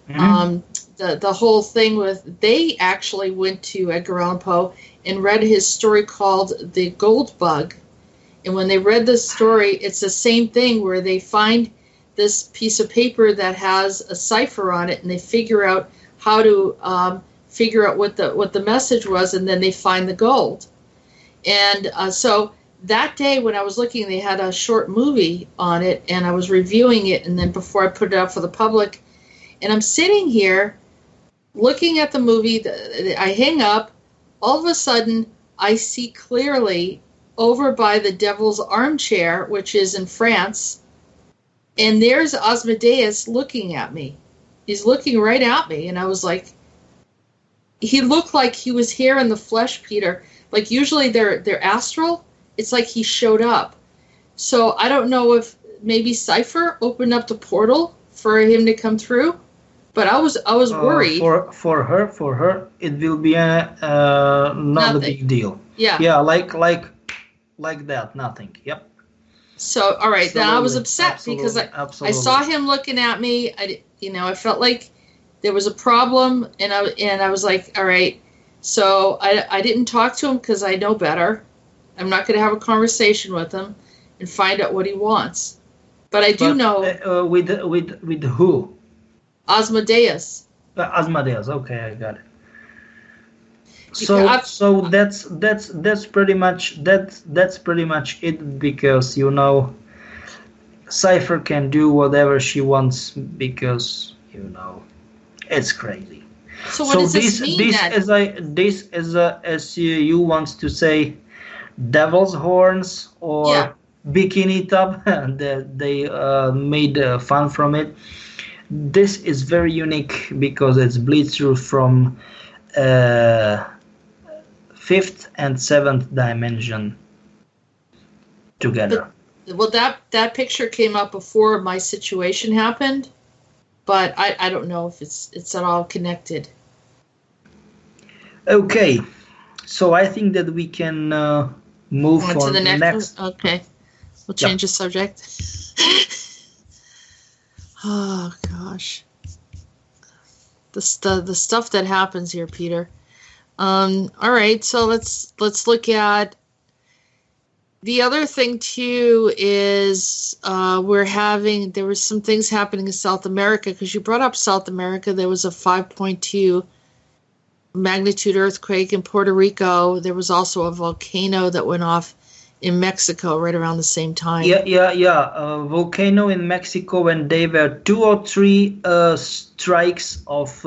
the whole thing they actually went to Edgar Allan Poe and read his story called The Gold Bug. And when they read the story, it's the same thing where they find this piece of paper that has a cipher on it, and they figure out how to figure out what the message was, and then they find the gold. And so that day when I was looking, they had a short movie on it, and I was reviewing it, and then before I put it out for the public, and I'm sitting here looking at the movie, I hang up, all of a sudden I see clearly over by the Devil's Armchair, which is in France, and there's Asmodeus looking at me. He's looking right at me, and I was like, he looked like he was here in the flesh, Peter. Like usually they're astral. It's like he showed up. So I don't know if maybe Cypher opened up the portal for him to come through, but I was worried. For her, it will be not a big deal. Yeah, like that, nothing. Yep. So all right, then I was upset because absolutely. I saw him looking at me. I felt like there was a problem, and I was like, all right. So I didn't talk to him because I know better. I'm not going to have a conversation with him and find out what he wants. But I do know with who? Asmodeus. Asmodeus. Okay, I got it. So that's pretty much it, because Cypher can do whatever she wants, because it's crazy. So what does this mean then? As you want to say, devil's horns or bikini top, that they made fun from it. This is very unique because it's bleed through from 5th and 7th dimension together. Well, that picture came up before my situation happened, but I don't know if it's at all connected. Okay, so I think that we can move on to the next. One? Okay, we'll change the subject. Oh gosh, the stuff that happens here, Peter. All right, so let's look at the other thing too. Is there was some things happening in South America, because you brought up South America. There was a 5.2 magnitude earthquake in Puerto Rico. There was also a volcano that went off in Mexico right around the same time. A volcano in Mexico, and there were 2 or 3 strikes of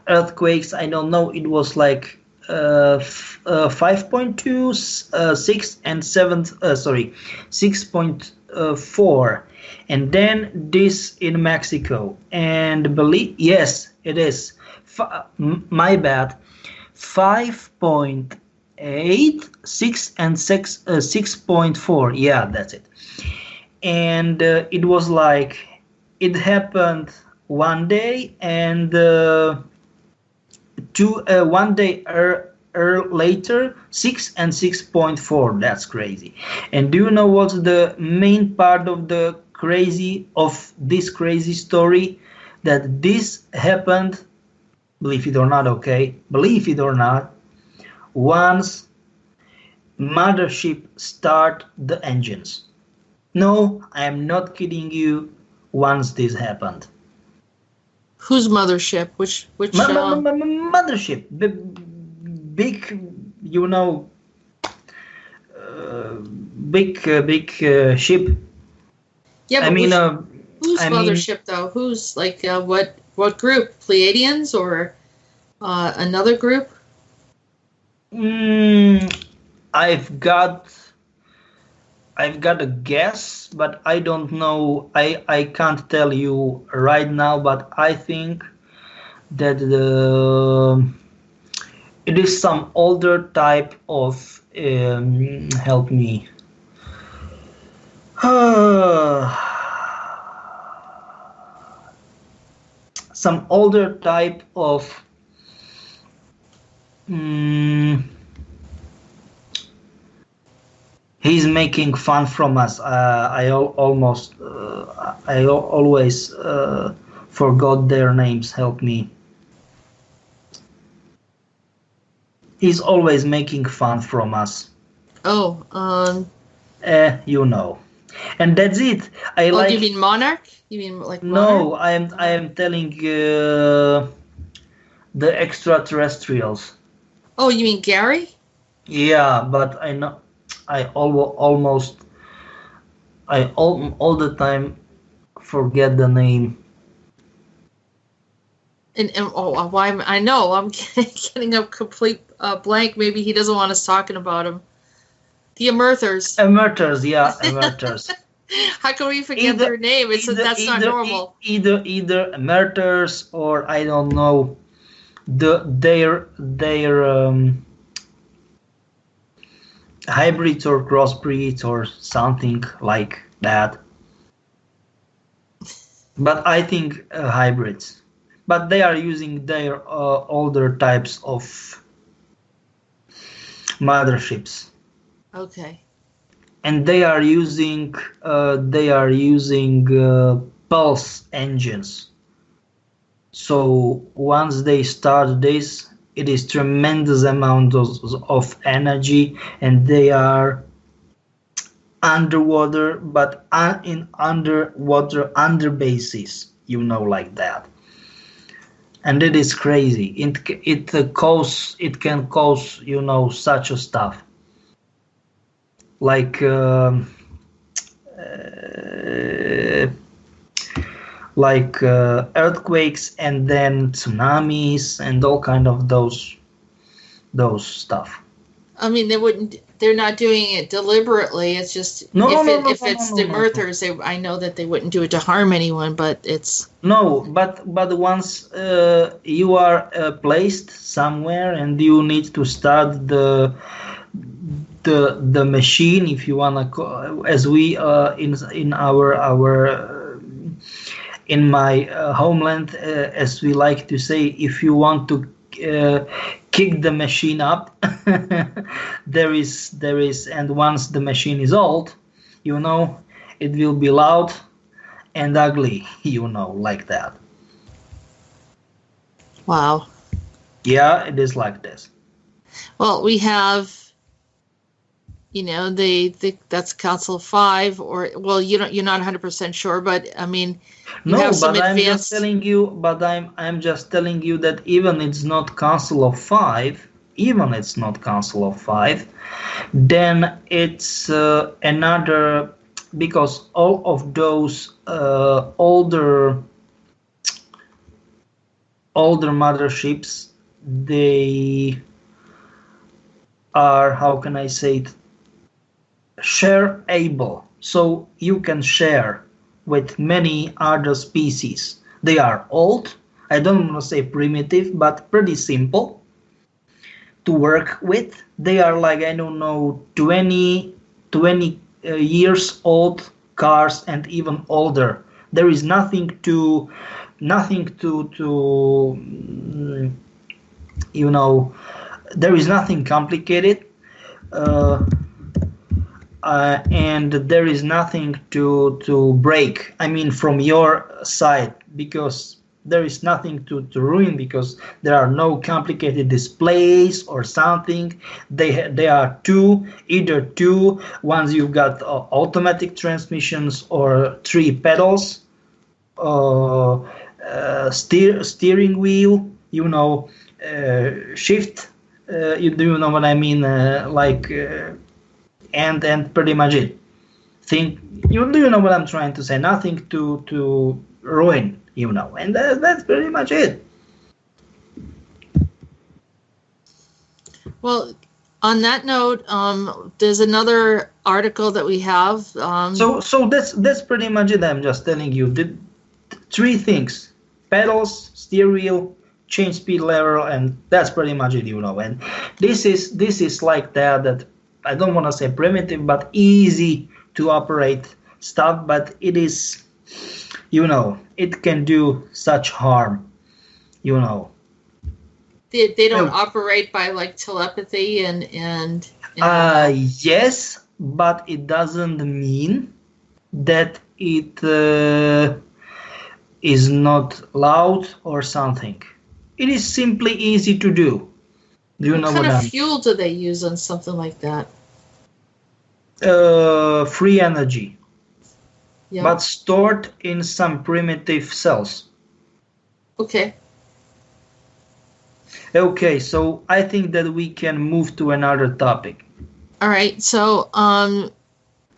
earthquakes. I don't know. It was like 5.2, 6 and 7. 6.4, and then this in Mexico. And yes, it is. My bad. 5.8, 6 and 6.4. Yeah, that's it. And it was like it happened one day, and 1 day later 6 and 6.4. That's crazy. And do you know what's the main part of this crazy story? That this happened, believe it or not, once Mothership start the engines. No, I am not kidding you. Once this happened. Whose Mothership? Which Mothership? Big, big ship. Yeah, I mean, Who's I mean, Mothership though? Who's like what group? Pleiadians or another group? I've got a guess, but I don't know. I can't tell you right now, but I think that it is some older type of help me. Some older type of he's making fun from us. I always forgot their names. Help me. He's always making fun from us. Oh, You know. And that's it. do you mean Monarch? You mean like No, Monarch? I am telling the extraterrestrials. Oh, you mean Gary? Yeah, but I know I almost all the time forget the name. And why? I know I'm getting a complete blank. Maybe he doesn't want us talking about him. The Emerthers. Emerters, yeah, Emerters. How can we forget their name? That's not normal. Either Emerters or I don't know their hybrids or crossbreeds or something like that. But I think hybrids. But they are using their older types of motherships. Okay. And they are using pulse engines. So once they start this, it is tremendous amount of energy, and they are underwater, but in underwater underbases, like that. And it is crazy. It can cause such a stuff like earthquakes and then tsunamis and all kind of those stuff. I mean, they're not doing it deliberately. It's just if it's the Earthers, I know that they wouldn't do it to harm anyone, but it's but once you are placed somewhere and you need to start the machine, if you wanna, as we in my homeland, as we like to say, if you want to kick the machine up, there is, and once the machine is old, it will be loud and ugly, like that. Wow. Yeah, it is like this. Well, we have, that's Council 5, or you're not 100% sure, but I mean, have some but advanced... I'm just telling you. But I'm just telling you that even it's not Council of 5, then it's another, because all of those older motherships, they are, how can I say it, shareable, so you can share with many other species. They are old, I don't want to say primitive, but pretty simple to work with. They are like, I don't know, 20 years old cars and even older. There is nothing to there is nothing complicated, and there is nothing to break, I mean, from your side, because there is nothing to ruin, because there are no complicated displays or something. They are either two. Once you've got automatic transmissions or 3 pedals, steering wheel, shift, you know what I mean, and pretty much it. think, you know what I'm trying to say, nothing to ruin, and that's pretty much it. Well, on that note, there's another article that we have. So that's pretty much it. I'm just telling you the three things: pedals, steer wheel, change speed level, and that's pretty much it. And this is like that I don't want to say primitive, but easy to operate stuff. But it is, it can do such harm. They don't operate by like telepathy and yes, but it doesn't mean that it is not loud or something. It is simply easy to do. Do you know what kind of fuel do they use on something like that? Free energy, yeah. But stored in some primitive cells. Okay, so I think that we can move to another topic. All right, so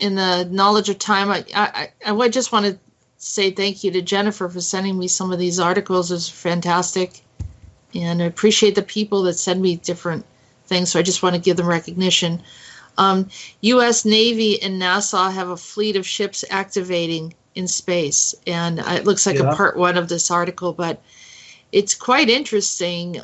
in the knowledge of time, I just want to say thank you to Jennifer for sending me some of these articles. It's fantastic, and I appreciate the people that send me different things, so I just want to give them recognition. U.S. Navy and NASA have a fleet of ships activating in space, and it looks like a part one of this article, but it's quite interesting.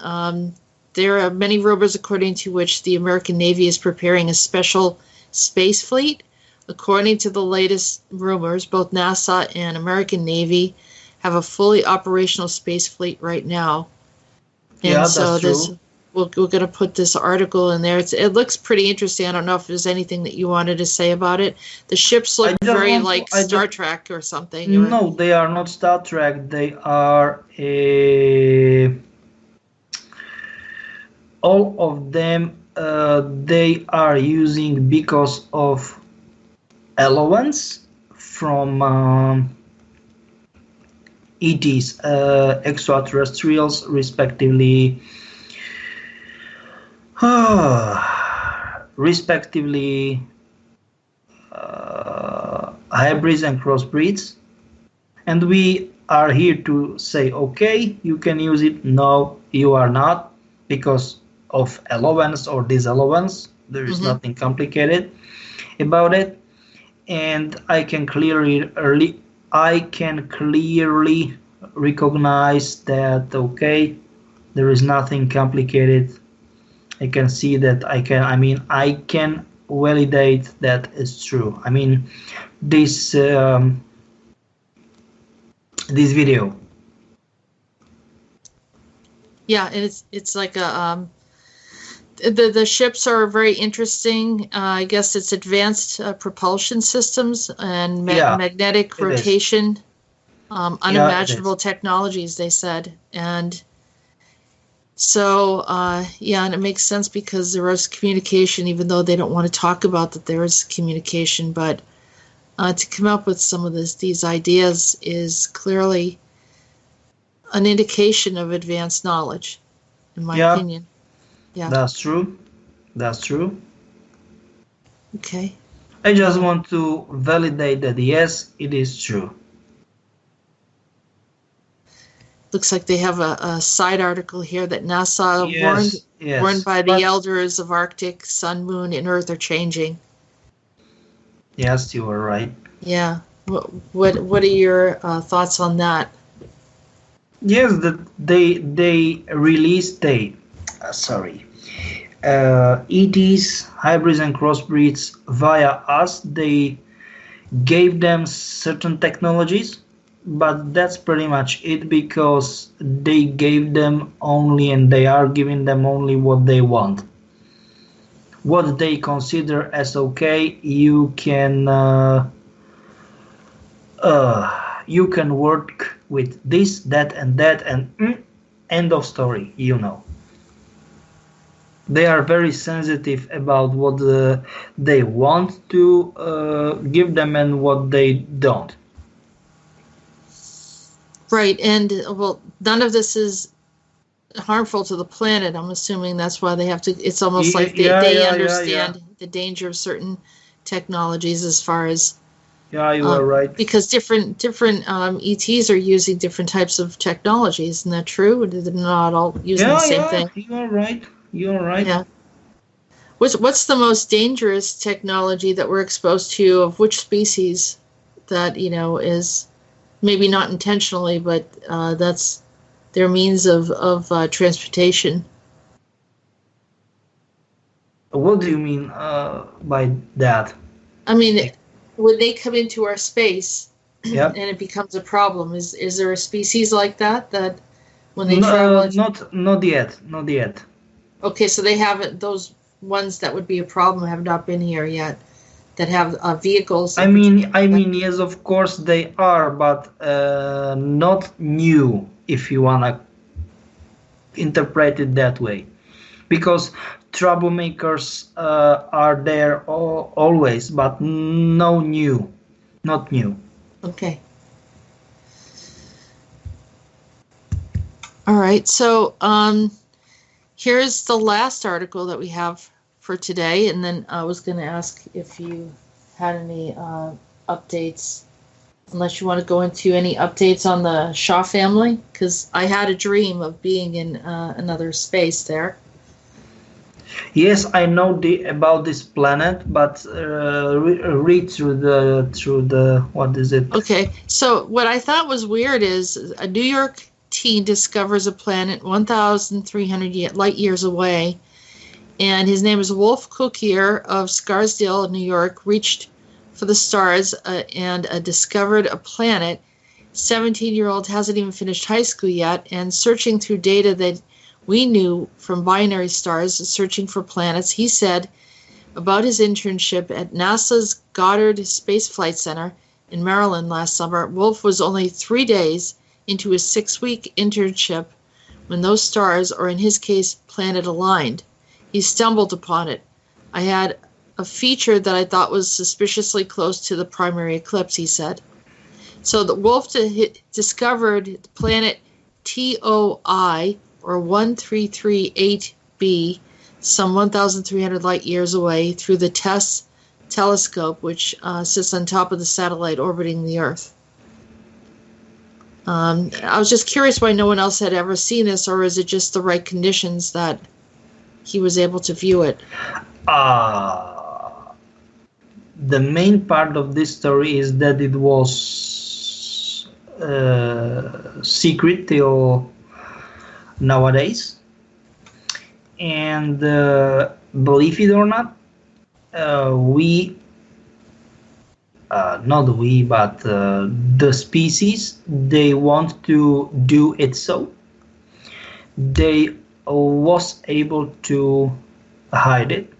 There are many rumors according to which the American Navy is preparing a special space fleet. According to the latest rumors, both NASA and American Navy have a fully operational space fleet right now. And so we're going to put this article in there. It looks pretty interesting. I don't know if there's anything that you wanted to say about it. The ships look very like Star Trek or something. No, they are not Star Trek. They are all of them. They are using because of allowance from ETs, extraterrestrials, respectively. Hybrids and crossbreeds, and we are here to say, okay, you can use it. No, you are not, because of allowance or disallowance. There is nothing complicated about it, and I can clearly recognize that. Okay, there is nothing complicated. I can see that I can validate that it's true. I mean, this video. Yeah, it's like a the ships are very interesting. I guess it's advanced propulsion systems and magnetic rotation, unimaginable technologies, they said, and. So, and it makes sense because there is communication, even though they don't want to talk about that there is communication. But to come up with some of these ideas is clearly an indication of advanced knowledge, in my opinion. Yeah, that's true. That's true. Okay. I just want to validate that, yes, it is true. Looks like they have a side article here that NASA warned by the elders of Arctic, Sun, Moon, and Earth are changing. Yes, you are right. Yeah. What are your thoughts on that? Yes, they released ETs, hybrids and crossbreeds via us. They gave them certain technologies. But that's pretty much it, because they gave them only, and they are giving them only what they want. What they consider as okay, you can work with this, that, and that, and end of story. They are very sensitive about what they want to give them and what they don't. Right, and none of this is harmful to the planet. I'm assuming that's why they have to. It's almost like they understand the danger of certain technologies as far as Yeah, you are right. Because different ETs are using different types of technology. Isn't that true? They're not all using the same thing. You are right. You are right. Yeah. What's the most dangerous technology that we're exposed to of which species that, is maybe not intentionally, but that's their means of transportation? What do you mean by that? I mean, when they come into our space Yep. and it becomes a problem, is there a species like that when they travel? Not yet. Okay, so they haven't, those ones that would be a problem have not been here yet, that have vehicles. I mean, yes, of course they are, but not new, if you wanna interpret it that way, because troublemakers are there always, but not new. Okay. All right, so here's the last article that we have for today, and then I was going to ask if you had any updates, unless you want to go into any updates on the Shaw family, because I had a dream of being in another space there. Yes, I know about this planet, but read through the what is it? Okay, so what I thought was weird is a New York teen discovers a planet 1,300 light years away, and his name is Wolf Cookier of Scarsdale, New York, reached for the stars and discovered a planet. 17-year-old hasn't even finished high school yet, and searching through data that we knew from binary stars, searching for planets, he said about his internship at NASA's Goddard Space Flight Center in Maryland last summer. Wolf was only 3 days into his 6-week internship when those stars, or in his case, planet aligned. He stumbled upon it. I had a feature that I thought was suspiciously close to the primary eclipse, he said. So the Wolf discovered the planet TOI, or 1338b, some 1,300 light years away, through the TESS telescope, which sits on top of the satellite orbiting the Earth. I was just curious why no one else had ever seen this, or is it just the right conditions that he was able to view it? The main part of this story is that it was secret till nowadays, and believe it or not, the species, they want to do it, so they was able to hide it,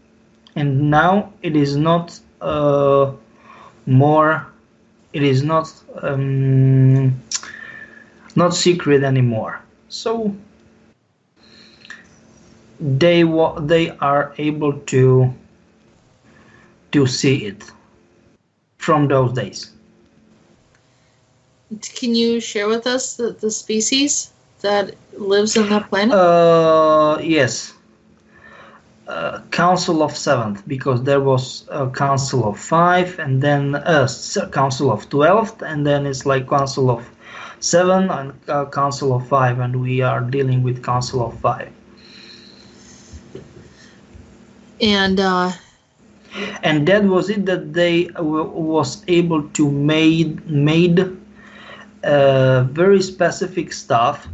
and now it is not not secret anymore. So they are able to see it from those days. Can you share with us the species that lives on that planet? Yes. Council of 7th, because there was a Council of 5, and then Council of 12th, and then it's like Council of 7 and Council of 5, and we are dealing with Council of 5. And that was it, that they was able to made very specific stuff.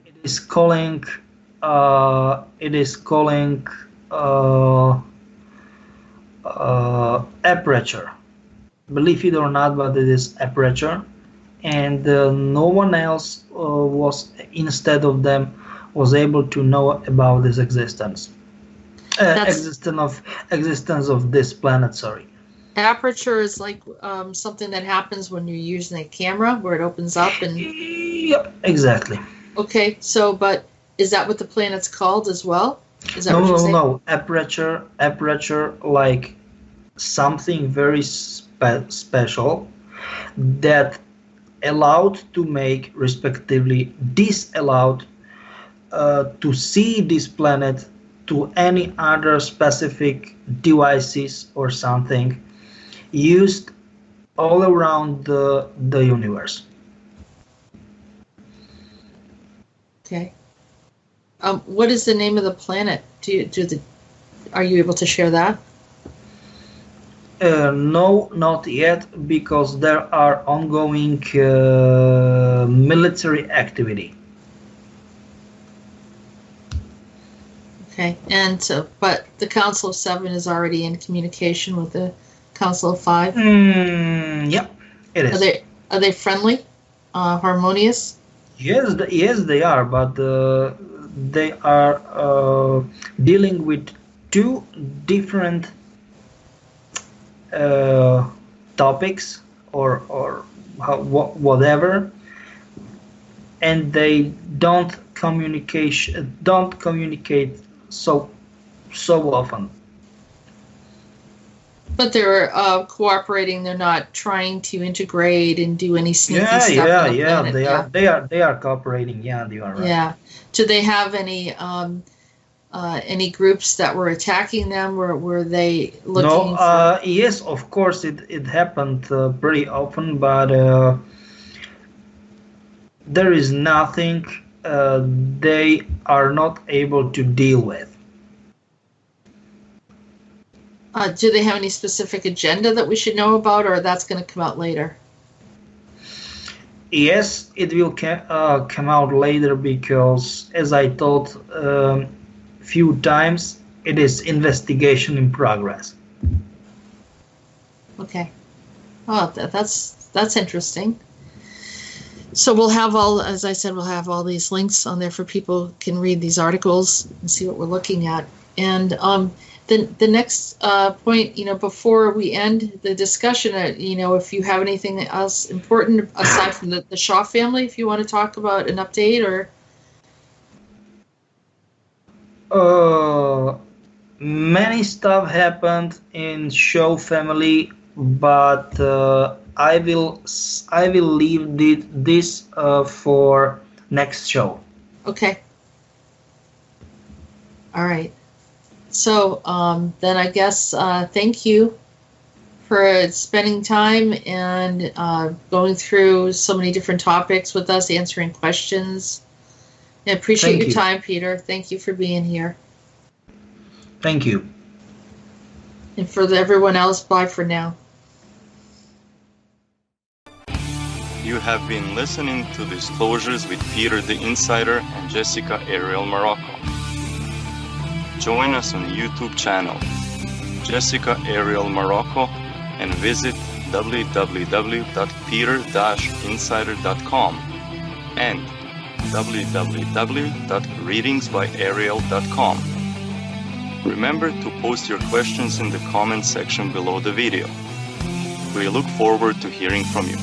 It is calling aperture. Believe it or not, but it is aperture, and no one else was, instead of them, was able to know about this existence. Existence of this planet. Sorry. Aperture is like something that happens when you're using a camera, where it opens up and. Yep, exactly. Okay, so but is that what the planet's called as well? Is that what you're saying? No. Aperture, like something very special that allowed to make, respectively, disallowed to see this planet to any other specific devices or something, used all around the universe. Okay. What is the name of the planet? Are you able to share that? No, not yet, because there are ongoing military activity. Okay, and so, but the Council of Seven is already in communication with the Council of Five. Yeah, it is. Are they friendly, harmonious? Yes, they are, but they are dealing with two different topics or whatever, and they don't communicate so often. But they're cooperating. They're not trying to integrate and do any sneaky stuff. Yeah. They are cooperating. Yeah, they are right. Yeah. Do they have any groups that were attacking them? Were they looking? No. Yes, of course it happened pretty often, but there is nothing they are not able to deal with. Do they have any specific agenda that we should know about, or that's going to come out later? Yes, it will come out later because, as I told few times, it is investigation in progress. Okay. Oh, that's interesting. So we'll have as I said, we'll have all these links on there for people who can read these articles and see what we're looking at. And the next point, before we end the discussion, if you have anything else important aside from the Shaw family, if you want to talk about an update or. Many stuff happened in Shaw family, but I will leave this for next show. Okay. All right. So then I guess thank you for spending time and going through so many different topics with us, answering questions. I appreciate your time, Peter. Thank you for being here. Thank you. And for everyone else, bye for now. You have been listening to Disclosures with Peter the Insider and Jessica Ariel Morocco. Join us on YouTube channel, Jessica Ariel Morocco, and visit www.peter-insider.com and www.readingsbyariel.com. Remember to post your questions in the comment section below the video. We look forward to hearing from you.